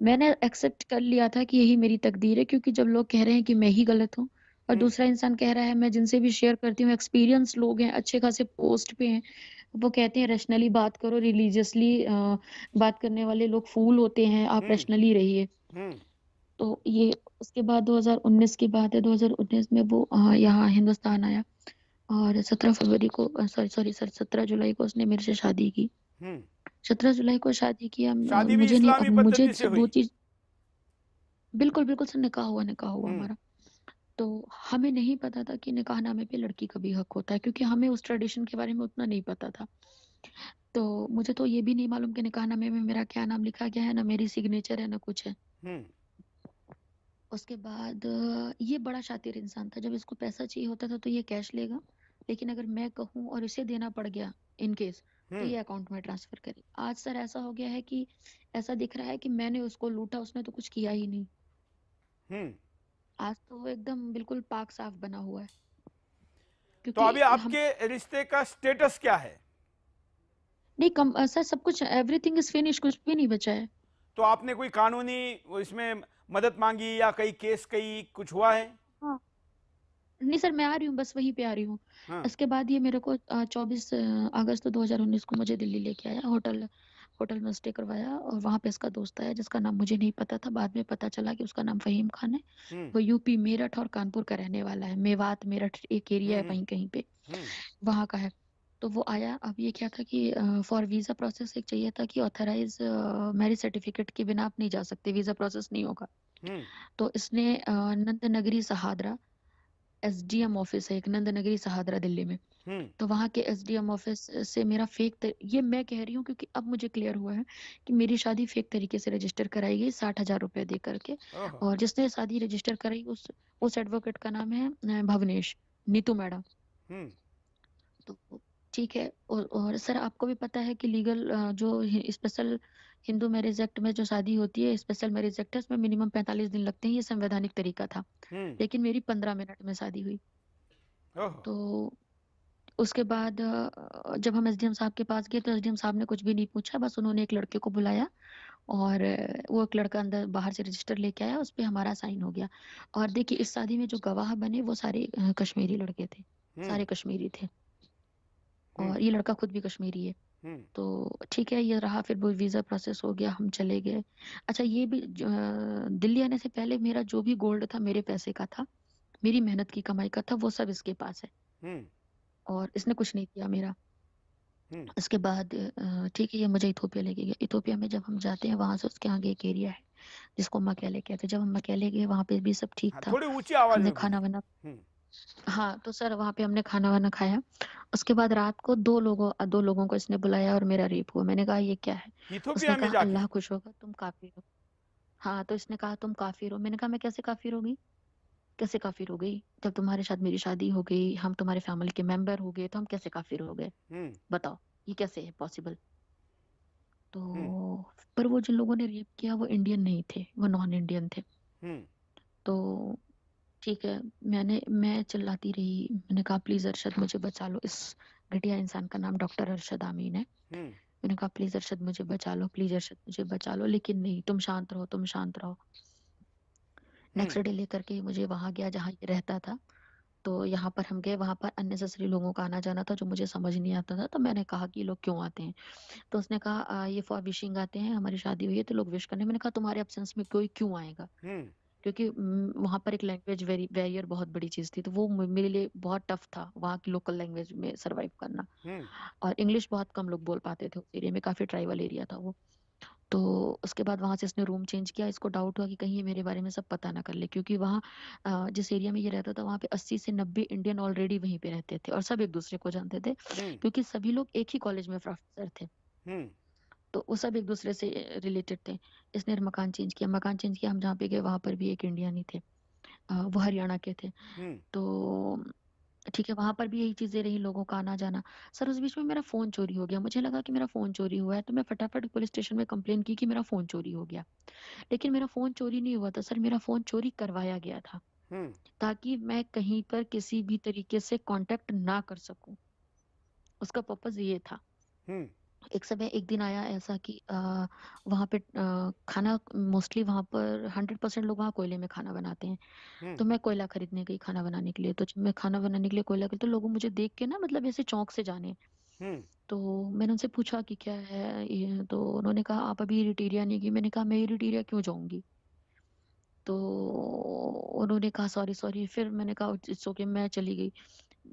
मैंने एक्सेप्ट कर लिया था कि यही मेरी तकदीर है, क्योंकि जब लोग कह रहे हैं कि मैं ही गलत हूँ और दूसरा इंसान कह रहा है, मैं जिनसे भी शेयर करती हूँ एक्सपीरियंस लोग हैं, अच्छे खासे पोस्ट पे हैं, वो कहते हैं रैशनली बात करो, रिलीजियसली बात करने वाले लोग फूल होते हैं, आप रैशनली रहिए। तो ये उसके बाद 2019 की बात है, 2019 में वो यहाँ हिंदुस्तान आया और 17 फरवरी को सॉरी 17 जुलाई को उसने मेरे से शादी की। 17 जुलाई को शादी किया। शादी भी मुझे नहीं, अब इस्लामी मुझे पद्धति से वो हुई? चीज बिल्कुल बिल्कुल सर, निकाह हुआ हमारा। तो हमें नहीं पता था कि निकाहनामे पे लड़की का भी हक होता है, क्योंकि हमें उस ट्रेडिशन के बारे में उतना नहीं पता था। तो मुझे तो ये भी नहीं मालूम कि निकाहनामे में मेरा क्या नाम लिखा गया है, ना मेरी सिग्नेचर है ना कुछ है। उसके बाद ये बड़ा शातिर इंसान था, जब इसको पैसा चाहिए होता था तो ये कैश लेगा, लेकिन अगर मैं कहूँ और इसे देना पड़ गया इन केस, तो ये अकाउंट में ट्रांसफर करे। आज सर ऐसा हो गया है कि ऐसा दिख रहा है कि मैंने उसको लूटा, उसने तो कुछ किया ही नहीं। आज तो वो एकदम बिल्कुल पाक साफ बना हुआ है। तो अभी आपके रिश्ते का स्टेटस क्या है? नहीं कम सर, सब कुछ एवरीथिंग इज फिनिश, कुछ भी नहीं बचा है। तो आपने कोई कानूनी इसमें मदद मांगी या कई केस कई कुछ हुआ है? हाँ नहीं सर, मैं आ रही हूँ, बस वहीं पे आ रही हूँ। इसके बाद ये मेरे को 24 अगस्त 2019 को मुझे दिल्ली लेके आया, होटल में स्टे करवाया, और वहाँ पे इसका दोस्त आया जिसका नाम मुझे नहीं पता था, बाद में पता चला कि उसका नाम फहीम खान है। वो यूपी मेरठ और कानपुर का रहने वाला है, मेवात मेरठ एक एरिया है वहीं कहीं पे, वहाँ का है। तो वो आया। अब ये क्या था कि फॉर वीजा प्रोसेस एक चाहिए था कि ऑथराइज मैरिज सर्टिफिकेट के बिना आप नहीं जा सकते, वीजा प्रोसेस नहीं होगा। तो इसने नंद नगरी सहादरा, एसडीएम ऑफिस है एक नंद नगरी सहादरा दिल्ली में, तो वहाँ के एसडीएम ऑफिस से मेरा ये मैं कह रही हूँ क्योंकि अब मुझे क्लियर हुआ है कि मेरी शादी फेक तरीके से रजिस्टर कराई गई 60,000 रुपए दे करके, और जिसने शादी रजिस्टर कराई उस एडवोकेट का नाम है भवनेश, नीतू मैडम। तो ठीक है। और सर आपको भी पता है कि लीगल जो स्पेशल हिंदू मैरिज एक्ट में जो शादी होती है, स्पेशल मैरिज एक्ट है, उसमें मिनिमम 45 दिन लगते हैं, ये संवैधानिक तरीका था। लेकिन मेरी 15 मिनट में शादी हुई। तो उसके बाद जब हम एसडीएम साहब के पास गए तो एसडीएम साहब ने कुछ भी नहीं पूछा, बस उन्होंने एक लड़के को बुलाया और वो एक लड़का अंदर बाहर से रजिस्टर लेके आया, उस पर हमारा साइन हो गया। और देखिए इस शादी में जो गवाह बने वो सारे कश्मीरी लड़के थे, सारे कश्मीरी थे, और ये लड़का खुद भी कश्मीरी है। तो ठीक है, ये रहा। फिर वो वीजा प्रोसेस हो गया, हम चले गए। अच्छा ये भी दिल्ली आने से पहले मेरा जो भी गोल्ड था मेरे पैसे का था, मेरी मेहनत की कमाई का था, वो सब इसके पास है, और इसने कुछ नहीं किया मेरा। इसके बाद ठीक है, ये मुझे इथोपिया लेके गया। इथोपिया में जब हम जाते हैं वहां से उसके आगे एक एरिया है जिसको मकेले कहते हैं। जब हम मकेले गए वहां पे भी सब ठीक था, थोड़ी ऊंची आवाज हमने में खाना वाना, हाँ तो सर वहां पे हमने खाना वाना खाया। उसके बाद रात को दो लोगों को इसने बुलाया और मेरा रेप हुआ। मैंने कहा ये क्या है? उसने कहा अल्लाह खुश होगा, तुम काफिर हो। हाँ तो इसने कहा तुम काफिर हो। मैंने कहा मैं कैसे काफिर हो गई? कैसे काफिर हो गई? जब तुम्हारे साथ मेरी शादी हो गई, हम तुम्हारे फैमिली के मेंबर हो गए, तो हम कैसे काफिर हो गए? बताओ ये कैसे है पॉसिबल? तो पर वो जिन लोगों ने रेप किया वो इंडियन नहीं थे, वो नॉन इंडियन थे। तो ठीक है, मैं चिल्लाती रही, मैंने कहा प्लीज अरशद मुझे बचा लो। इस घटिया इंसान का नाम डॉक्टर अरशद आमीन है। मैंने कहा प्लीज अरशद मुझे बचा लो, प्लीज अरशद मुझे बचा लो, लेकिन नहीं, तुम शांत रहो, तुम शांत रहो। नेक्स्ट डे लेकर के मुझे वहां गया जहाँ ये रहता था। तो यहाँ पर हम गए, वहां पर अननेसेसरी लोगों का आना जाना था जो मुझे समझ नहीं आता था। तो मैंने कहा कि लोग क्यों आते हैं? तो उसने कहा ये फॉर विशिंग आते हैं, हमारी शादी हुई है तो लोग विश करने। मैंने कहा तुम्हारे एब्सेंस में कोई क्यों आएगा? क्योंकि वहाँ पर एक लैंग्वेज बैरियर बहुत बड़ी चीज थी, तो वो मेरे लिए बहुत टफ था वहाँ की लोकल लैंग्वेज में सरवाइव करना। और इंग्लिश बहुत कम लोग बोल पाते थे उस एरिया में, काफी ट्राइबल एरिया था वो। तो उसके बाद वहां से इसने रूम चेंज किया। इसको डाउट हुआ कि कहीं ये मेरे बारे में सब पता ना कर ले, क्योंकि वहाँ जिस एरिया में ये रहता था वहाँ पे 80 से 90 इंडियन ऑलरेडी वहीं पे रहते थे और सब एक दूसरे को जानते थे, क्योंकि सभी लोग एक ही कॉलेज में प्रोफेसर थे। तो वो सब एक दूसरे से रिलेटेड थे। इसने मकान चेंज किया, हम जहाँ पे गए वहां पर भी एक इंडियन ही थे, वो हरियाणा के थे। तो ठीक है, वहां पर भी यही चीजें रही, लोगों का आना जाना। सर उस बीच में मेरा फोन चोरी हो गया, मुझे लगा कि मेरा फोन चोरी हुआ है, तो मैं फटाफट पुलिस स्टेशन में कंप्लेन की कि मेरा फोन चोरी हो गया। लेकिन मेरा फोन चोरी नहीं हुआ था सर, मेरा फोन चोरी करवाया गया था, ताकि मैं कहीं पर किसी भी तरीके से कांटेक्ट ना कर सकूं। उसका पर्पस ये था। एक दिन आया ऐसा कि वहां पे खाना मोस्टली वहां पर 100% लोग वहाँ कोयले में खाना बनाते हैं। तो मैं कोयला खरीदने गई खाना बनाने के लिए। तो जब मैं खाना बनाने के लिए कोयला खरीद, तो लोग मुझे देख के ना मतलब ऐसे चौंक से जाने। तो मैंने उनसे पूछा कि क्या है ये, तो उन्होंने कहा आप अभी इरिटेरिया नहीं गई। मैंने कहा मैं इरिटेरिया क्यों जाऊंगी? तो उन्होंने कहा सॉरी सॉरी। फिर मैंने कहा इट्स ओके, मैं चली गई।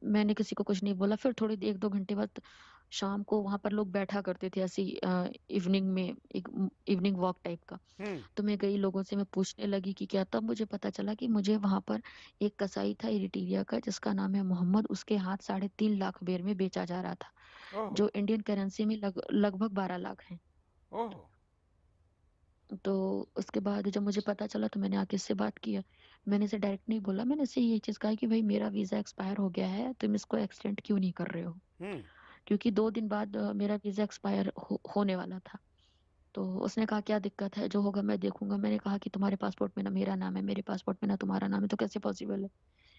मैंने किसी को कुछ नहीं बोला। फिर थोड़ी 1-2 घंटे बाद शाम को वहां पर लोग बैठा करते थे ऐसी इवनिंग में, एक इवनिंग वॉक टाइप का। तो मैं गई, लोगों से मैं पूछने लगी कि क्या। तब मुझे पता चला कि मुझे वहां पर एक कसाई था इरिटेरिया का, जिसका नाम है मोहम्मद। उसके हाथ 3.5 लाख बेर में बेचा जा रहा था, जो इंडियन करेंसी में लगभग 12 लाख है। तो उसके बाद जब मुझे पता चला तो मैंने आके इससे बात किया। मैंने इसे डायरेक्ट नहीं बोला, मैंने इसे ये चीज कहा कि भाई मेरा वीजा एक्सपायर हो गया है, तुम इसको एक्सटेंड क्यों नहीं कर रहे हो? क्योंकि 2 दिन बाद मेरा वीजा एक्सपायर होने वाला था। तो उसने कहा क्या दिक्कत है, जो होगा मैं देखूंगा। मैंने कहा कि तुम्हारे पासपोर्ट में ना मेरा नाम है, मेरे पासपोर्ट में ना तुम्हारा नाम है, तो कैसे पॉसिबल है?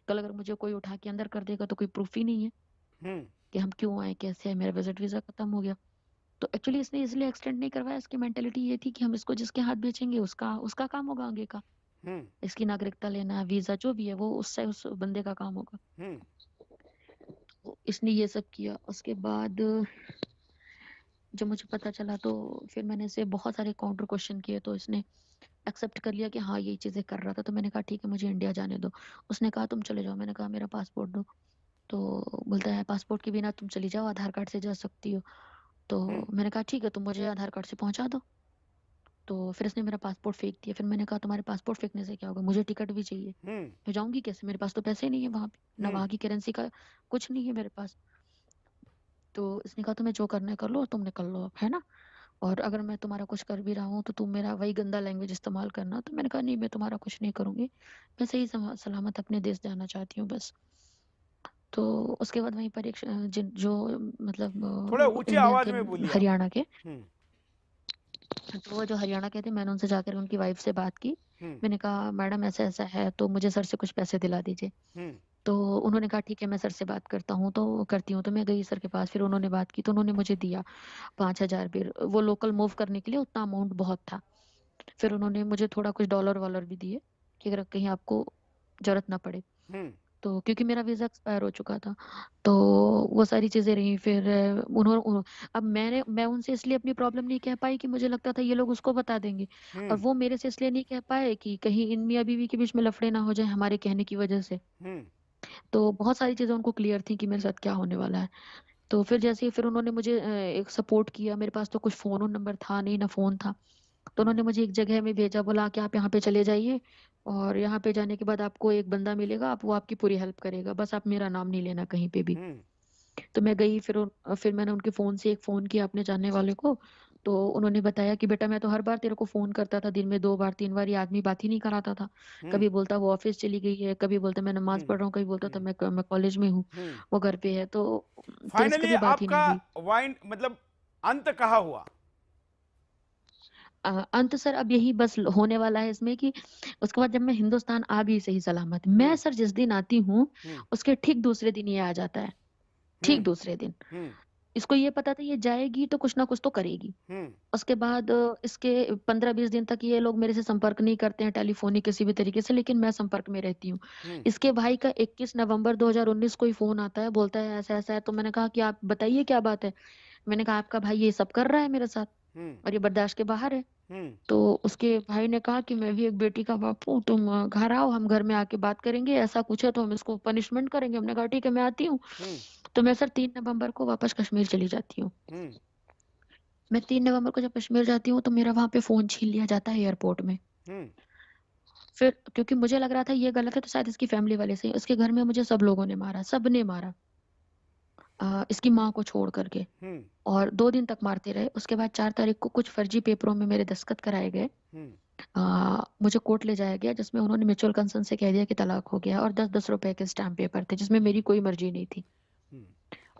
कल अगर मुझे कोई उठा के अंदर कर देगा तो कोई प्रूफ ही नहीं है कि हम क्यों आए, कैसे है। मेरा विजिट वीजा खत्म हो गया। तो एक्चुअली इसने इसलिए एक्सटेंड नहीं करवाया, इसकी मेंटेलिटी ये थी कि हम इसको जिसके हाथ बेचेंगे उसका उसका काम होगा आगे का। इसकी नागरिकता लेना, वीजा जो भी है वो उससे उस बंदे का काम होगा। तो इसने ये सब किया। उसके बाद जब मुझे पता चला तो फिर मैंने इसे बहुत सारे काउंटर क्वेश्चन किए, तो इसने एक्सेप्ट कर लिया कि हाँ यही चीजें कर रहा था। तो मैंने कहा ठीक है मुझे इंडिया जाने दो। उसने कहा तुम चले जाओ। मैंने कहा मेरा पासपोर्ट दो। तो बोलता है पासपोर्ट के बिना तुम चली जाओ, आधार कार्ड से जा सकती हो। तो मैंने कहा ठीक है तुम मुझे आधार कार्ड से पहुंचा दो। तो फिर इसने मेरा पासपोर्ट फेंक दिया। फिर मैंने कहा तुम्हारे पासपोर्ट फेंकने से क्या होगा, मुझे टिकट भी चाहिए। मैं जाऊंगी कैसे, मेरे पास तो पैसे नहीं है वहां पे, ना वहां की करेंसी का कुछ नहीं है मेरे पास। तो इसने कहा तुम्हें जो करना है कर लो, तुम निकल लो अब, है ना। और अगर मैं तुम्हारा कुछ कर भी रहा हूँ तो तुम मेरा वही गंदा लैंग्वेज इस्तेमाल करना। तो मैंने कहा नहीं मैं तुम्हारा कुछ नहीं करूंगी, मैं सही सलामत अपने देश जाना चाहती हूँ बस। तो उसके बाद वहीं पर एक जो मतलब थोड़ा ऊंची इंडियन आवाज थे में बोलिए हरियाणा के, तो वो जो हरियाणा के थे, मैंने उनसे जाकर उनकी वाइफ से बात की। मैंने कहा मैडम ऐसा ऐसा है, तो मुझे सर से कुछ पैसे दिला दीजिए। तो उन्होंने कहा ठीक है मैं सर से बात करता हूँ, तो करती हूँ। तो मैं गई सर के पास, फिर उन्होंने बात की तो उन्होंने मुझे दिया 5,000 बिर। वो लोकल मूव करने के लिए उतना अमाउंट बहुत था। फिर उन्होंने मुझे थोड़ा कुछ डॉलर वॉलर भी दिए कि अगर कहीं आपको जरूरत ना पड़े। तो क्योंकि मेरा वीजा एक्सपायर हो चुका था, तो वो सारी चीजें रही। फिर अब मैं उनसे इसलिए अपनी प्रॉब्लम नहीं कह पाई कि मुझे लगता था ये लोग उसको बता देंगे, और वो मेरे से इसलिए नहीं कह पाए कि कहीं इन मियां बीवी के बीच में लफड़े ना हो जाए हमारे कहने की वजह से। तो बहुत सारी चीजें उनको क्लियर थी कि मेरे साथ क्या होने वाला है। तो फिर जैसे ही फिर उन्होंने मुझे एक सपोर्ट किया। मेरे पास तो कुछ फोन नंबर था नहीं, ना फोन था। तो उन्होंने मुझे एक जगह में भेजा, बोला कि आप यहाँ पे चले जाइए, और यहाँ पे जाने के बाद आपको एक बंदा मिलेगा, वो आपकी पूरी हेल्प करेगा, बस आप मेरा नाम नहीं लेना कहीं पे भी। तो मैं गई। फिर मैंने उनके फोन से एक फोन किया अपने जानने वाले को। तो उन्होंने बताया कि बेटा मैं तो हर बार तेरे को फोन करता था, दिन में 2 बार 3 बार, ये आदमी बात ही नहीं कराता था। कभी बोलता वो ऑफिस चली गई है, कभी बोलता मैं नमाज पढ़ रहा हूँ, कभी बोलता था मैं कॉलेज में हूँ, वो घर पे है। तो इससे फाइनली कभी बात ही नहीं आपका हुई। वाइन मतलब अंत कहाँ हुआ? अंत सर अब यही बस होने वाला है इसमें कि उसके बाद जब मैं हिंदुस्तान आ गई सही सलामत, मैं सर जिस दिन आती हूँ उसके ठीक दूसरे दिन ये आ जाता है, ठीक दूसरे दिन। इसको ये पता था ये जाएगी तो कुछ ना कुछ तो करेगी। उसके बाद इसके 15-20 दिन तक ये लोग मेरे से संपर्क नहीं करते हैं टेलीफोनिक किसी भी तरीके से, लेकिन मैं संपर्क में रहती हूँ। इसके भाई का 21 नवंबर 2019 को ही फोन आता है, बोलता है ऐसा ऐसा है। तो मैंने कहा कि आप बताइए क्या बात है। मैंने कहा आपका भाई ये सब कर रहा है मेरे साथ और ये बर्दाश्त के बाहर है। तो उसके भाई ने कहा कि मैं भी एक बेटी का बाप हूँ, तुम घर आओ, हम घर में आके बात करेंगे, ऐसा कुछ है तो हम इसको पनिशमेंट करेंगे। हमने कहा ठीक है मैं आती हूँ। तो मैं सर 3 नवंबर को वापस कश्मीर चली जाती हूँ। मैं 3 नवंबर को जब कश्मीर जाती हूँ तो मेरा वहां पे फोन छीन लिया जाता है एयरपोर्ट में। फिर क्योंकि मुझे लग रहा था ये गलत है, तो शायद इसकी फैमिली वाले से, उसके घर में मुझे सब लोगों ने मारा, सब ने मारा। इसकी माँ को छोड़ करके, और 2 दिन तक मारते रहे। उसके बाद 4 तारीख को कुछ फर्जी पेपरों में मेरे दस्तखत कराए गए। मुझे कोर्ट ले जाया गया, जिसमें उन्होंने म्यूचुअल कंसेंट से कह दिया कि तलाक हो गया, और 10-10 रुपए के स्टैम्प पेपर थे जिसमें मेरी कोई मर्जी नहीं थी।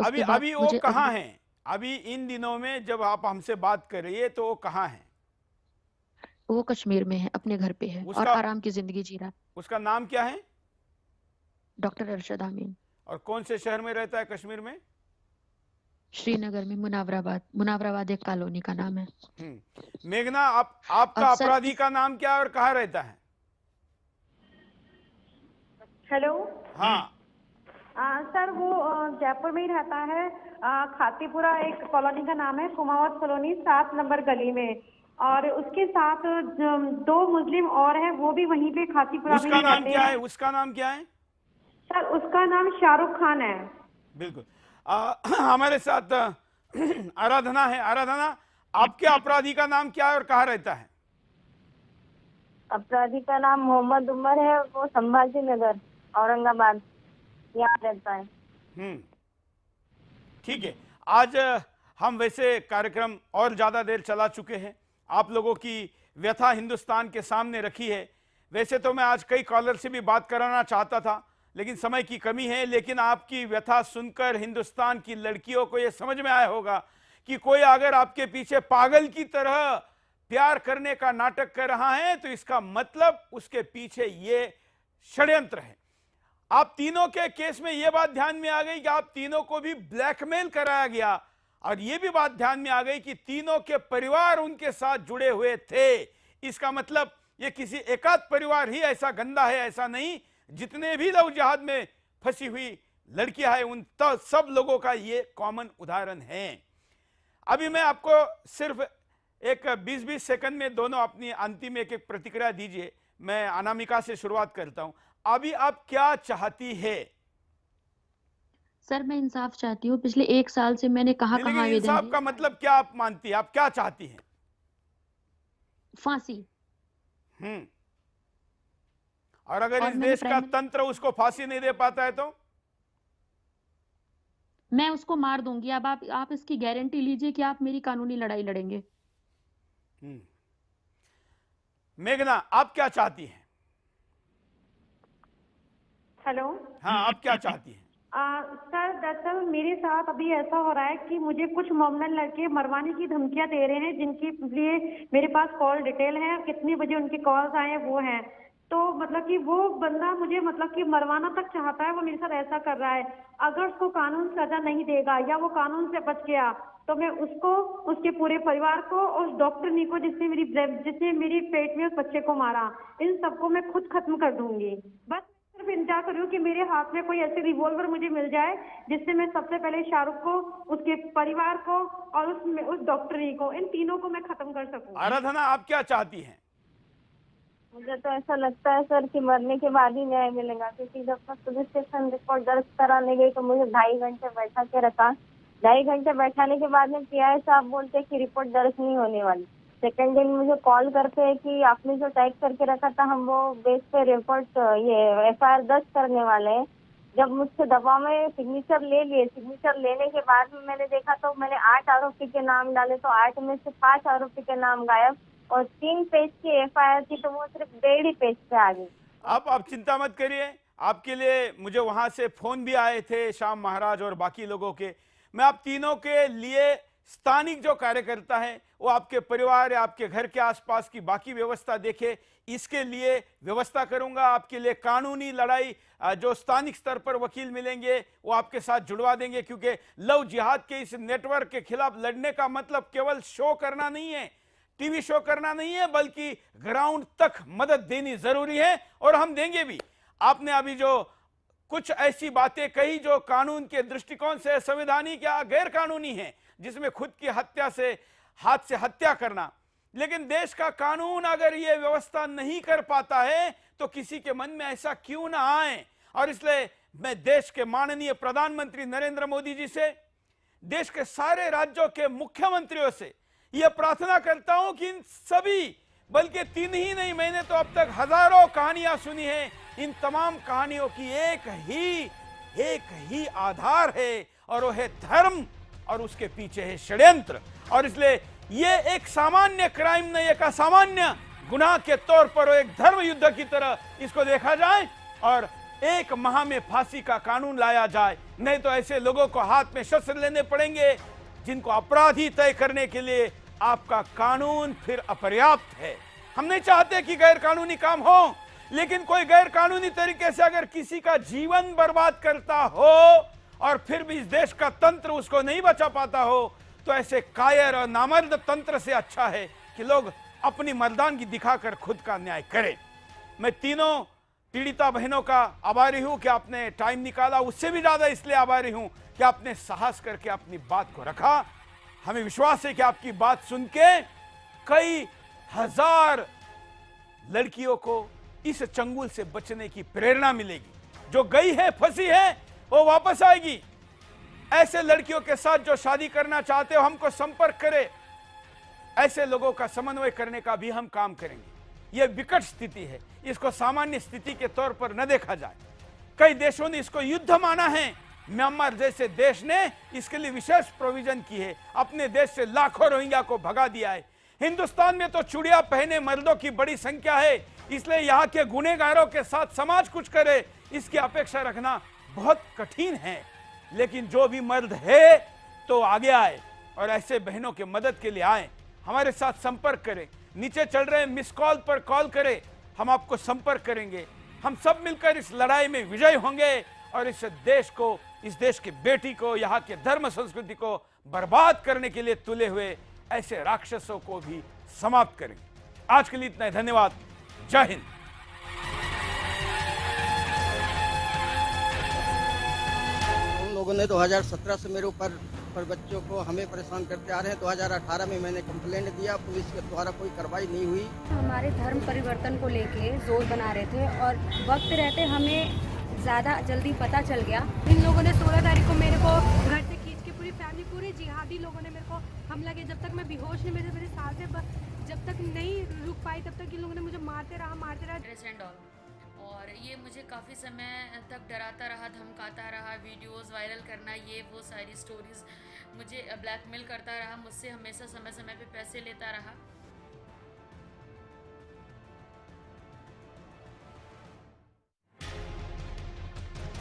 अभी वो कहाँ हैं? अभी इन दिनों में जब आप हमसे बात कर रही है तो वो कहाँ हैं? वो कश्मीर में है, अपने घर पे है और आराम की जिंदगी जी रहा है। उसका नाम क्या है? डॉक्टर अरशद आमीन। और कौन से शहर में रहता है कश्मीर में? श्रीनगर में, मुनावराबाद एक कॉलोनी का नाम है। मेघना, आपका अपराधी का नाम क्या है और कहाँ रहता है? हेलो। हाँ सर, वो जयपुर में ही रहता है। खातीपुरा एक कॉलोनी का नाम है, कुमावत कॉलोनी 7 नंबर गली में। और उसके साथ 2 मुस्लिम और हैं, वो भी वहीं पे खातीपुरा में उसका नाम रहते क्या हैं। है? उसका नाम क्या है? सर, उसका नाम शाहरुख खान है। बिल्कुल। हमारे साथ आराधना है। आराधना, आपके अपराधी का नाम क्या है और कहाँ रहता है? अपराधी का नाम मोहम्मद उमर है, वो संभाजी नगर औरंगाबाद यहाँ रहता है। ठीक है। आज हम वैसे कार्यक्रम और ज्यादा देर चला चुके हैं, आप लोगों की व्यथा हिंदुस्तान के सामने रखी है। वैसे तो मैं आज कई कॉलर से भी बात कराना चाहता था, लेकिन समय की कमी है। लेकिन आपकी व्यथा सुनकर हिंदुस्तान की लड़कियों को यह समझ में आया होगा कि कोई अगर आपके पीछे पागल की तरह प्यार करने का नाटक कर रहा है तो इसका मतलब उसके पीछे ये षड्यंत्र है। आप तीनों के केस में यह बात ध्यान में आ गई कि आप तीनों को भी ब्लैकमेल कराया गया, और यह भी बात ध्यान में आ गई कि तीनों के परिवार उनके साथ जुड़े हुए थे। इसका मतलब ये किसी एकाध परिवार ही ऐसा गंदा है, ऐसा नहीं। जितने भी लव जिहाद में फंसी हुई लड़कियां हैं उन सब लोगों का ये कॉमन उदाहरण है। अभी मैं आपको सिर्फ एक 20-20 सेकंड में दोनों अपनी अंतिम एक प्रतिक्रिया दीजिए। मैं अनामिका से शुरुआत करता हूं। अभी आप क्या चाहती है? सर, मैं इंसाफ चाहती हूँ। पिछले 1 साल से मैंने कहाँ इंसाफ का मतलब क्या आप मानती है? आप क्या चाहती हैं? फांसी। और अगर इस देश का तंत्र उसको फांसी नहीं दे पाता है तो मैं उसको मार दूंगी। अब आप इसकी गारंटी लीजिए कि आप मेरी कानूनी लड़ाई लड़ेंगे। मेघना, आप क्या चाहती हैं? हेलो। हाँ, आप क्या चाहती हैं? सर, दरअसल मेरे साथ अभी ऐसा हो रहा है कि मुझे कुछ मोमडन लड़के मरवाने की धमकियां दे रहे हैं, जिनके लिए मेरे पास कॉल डिटेल है, कितने बजे उनके कॉल्स आए हैं वो हैं। तो मतलब कि वो बंदा मुझे मतलब कि मरवाना तक चाहता है, वो मेरे साथ ऐसा कर रहा है। अगर उसको कानून सजा नहीं देगा या वो कानून से बच गया तो मैं उसको, उसके पूरे परिवार को, उस डॉक्टरनी को जिसने मेरी पेट में उस बच्चे को मारा, इन सबको मैं खुद खत्म कर दूंगी। बस सिर्फ इंतजार कर रही हूँ कि मेरे हाथ में कोई ऐसी रिवॉल्वर मुझे मिल जाए जिससे मैं सबसे पहले शाहरुख को, उसके परिवार को और उस डॉक्टरनी को, इन तीनों को मैं खत्म कर सकूँ। आराधना, आप क्या चाहती हैं? मुझे तो ऐसा लगता है सर कि मरने के बाद ही न्याय मिलेगा, क्योंकि जब तक पुलिस स्टेशन रिपोर्ट दर्ज कराने गई तो मुझे 2.5 घंटे बैठा के रखा। 2.5 घंटे बैठाने के बाद में पीआई साहब बोलते कि रिपोर्ट दर्ज नहीं होने वाली। सेकंड दिन मुझे कॉल करते हैं कि आपने जो टाइप करके रखा था हम वो बेस पे रिपोर्ट ये FIR दर्ज करने वाले हैं। जब मुझसे दबाव में सिग्नेचर ले लिए, सिग्नेचर लेने के बाद में मैंने देखा तो मैंने 8 आरोपी के नाम डाले तो 8 में से 5 आरोपी के नाम गायब, और 3 पेज की FIR थी तो वो सिर्फ 1.5 पेज पे आ गई। आप चिंता मत करिए, आपके लिए मुझे वहां से फोन भी आए थे, श्याम महाराज और बाकी लोगों के। मैं आप तीनों के लिए स्थानिक जो कार्यकर्ता है वो आपके परिवार या आपके घर के आसपास की बाकी व्यवस्था देखे, इसके लिए व्यवस्था करूंगा। आपके लिए कानूनी लड़ाई जो स्थानिक स्तर पर वकील मिलेंगे वो आपके साथ जुड़वा देंगे, क्योंकि लव जिहाद के इस नेटवर्क के खिलाफ लड़ने का मतलब केवल शो करना नहीं है, टीवी शो करना नहीं है, बल्कि ग्राउंड तक मदद देनी जरूरी है, और हम देंगे भी। आपने अभी जो कुछ ऐसी बातें कही जो कानून के दृष्टिकोण से संवैधानिक या गैर कानूनी है, जिसमें खुद की हत्या से, हाथ से हत्या करना, लेकिन देश का कानून अगर ये व्यवस्था नहीं कर पाता है तो किसी के मन में ऐसा क्यों ना आए। और इसलिए मैं देश के माननीय प्रधानमंत्री नरेंद्र मोदी जी से, देश के सारे राज्यों के मुख्यमंत्रियों से यह प्रार्थना करता हूं कि इन सभी, बल्कि 3 ही नहीं, मैंने तो अब तक हजारों कहानियां सुनी हैं, इन तमाम कहानियों की एक ही आधार है, और वो है धर्म और उसके पीछे है षड्यंत्र। और इसलिए ये एक सामान्य क्राइम नहीं, एक असामान्य गुनाह के तौर पर एक धर्म युद्ध की तरह इसको देखा जाए और 1 माह में फांसी का कानून लाया जाए। नहीं तो ऐसे लोगों को हाथ में शस्त्र लेने पड़ेंगे जिनको अपराधी तय करने के लिए आपका कानून फिर अपर्याप्त है। हम नहीं चाहते कि गैर कानूनी काम हो, लेकिन कोई गैर कानूनी तरीके से अगर किसी का जीवन बर्बाद करता हो और फिर भी इस देश का तंत्र उसको नहीं बचा पाता हो, तो ऐसे कायर और नामर्द तंत्र से अच्छा है कि लोग अपनी मर्दानगी दिखाकर खुद का न्याय करें। मैं तीनों पीड़िता बहनों का आभारी हूं कि आपने टाइम निकाला, उससे भी ज्यादा इसलिए आभारी हूं कि आपने साहस करके अपनी बात को रखा। हमें विश्वास है कि आपकी बात सुन के कई हजार लड़कियों को इस चंगुल से बचने की प्रेरणा मिलेगी। जो गई है, फंसी है, वो वापस आएगी। ऐसे लड़कियों के साथ जो शादी करना चाहते हो, हमको संपर्क करें। ऐसे लोगों का समन्वय करने का भी हम काम करेंगे। यह विकट स्थिति है, इसको सामान्य स्थिति के तौर पर न देखा जाए। कई देशों ने इसको युद्ध माना है। म्यांमार जैसे देश ने इसके लिए विशेष प्रोविजन की है, अपने देश से लाखों रोहिंग्या को भगा दिया है। हिंदुस्तान में तो चूड़ियां पहने मर्दों की बड़ी संख्या है, इसलिए यहाँ के गुनहगारों के साथ समाज कुछ करे, इसकी अपेक्षा रखना बहुत कठिन है। लेकिन जो भी मर्द है तो आगे आए और ऐसे बहनों के मदद के लिए आए, हमारे साथ संपर्क करें। नीचे चल रहे मिस कॉल पर कॉल करें, हम आपको संपर्क करेंगे। हम सब मिलकर इस लड़ाई में विजय होंगे और इस देश को, इस देश की बेटी को, यहाँ के धर्म संस्कृति को बर्बाद करने के लिए तुले हुए ऐसे राक्षसों को भी समाप्त करेंगे। आज के लिए इतना ही, धन्यवाद। जय हिंद। उन लोगों ने 2017 से मेरे ऊपर बच्चों को हमें परेशान करते आ रहे हैं। 2018 में मैंने कंप्लेंट दिया, पुलिस के द्वारा कोई कार्रवाई नहीं हुई। हमारे धर्म परिवर्तन को लेके जोर बना रहे थे और वक्त रहते हमें ज़्यादा जल्दी पता चल गया। इन लोगों ने 16 तारीख को मेरे को घर से खींच के पूरी फैमिली, पूरे जिहादी लोगों ने मेरे को हमला किया। जब तक मैं बेहोश नहीं, मेरे सांसें जब तक नहीं रुक पाई तब तक इन लोगों ने मुझे मारते रहा। और ये मुझे काफ़ी समय तक डराता रहा, धमकाता रहा, वीडियोस वायरल करना, ये वो सारी स्टोरीज़ मुझे ब्लैकमेल करता रहा, मुझसे हमेशा समय समय पे पैसे लेता रहा।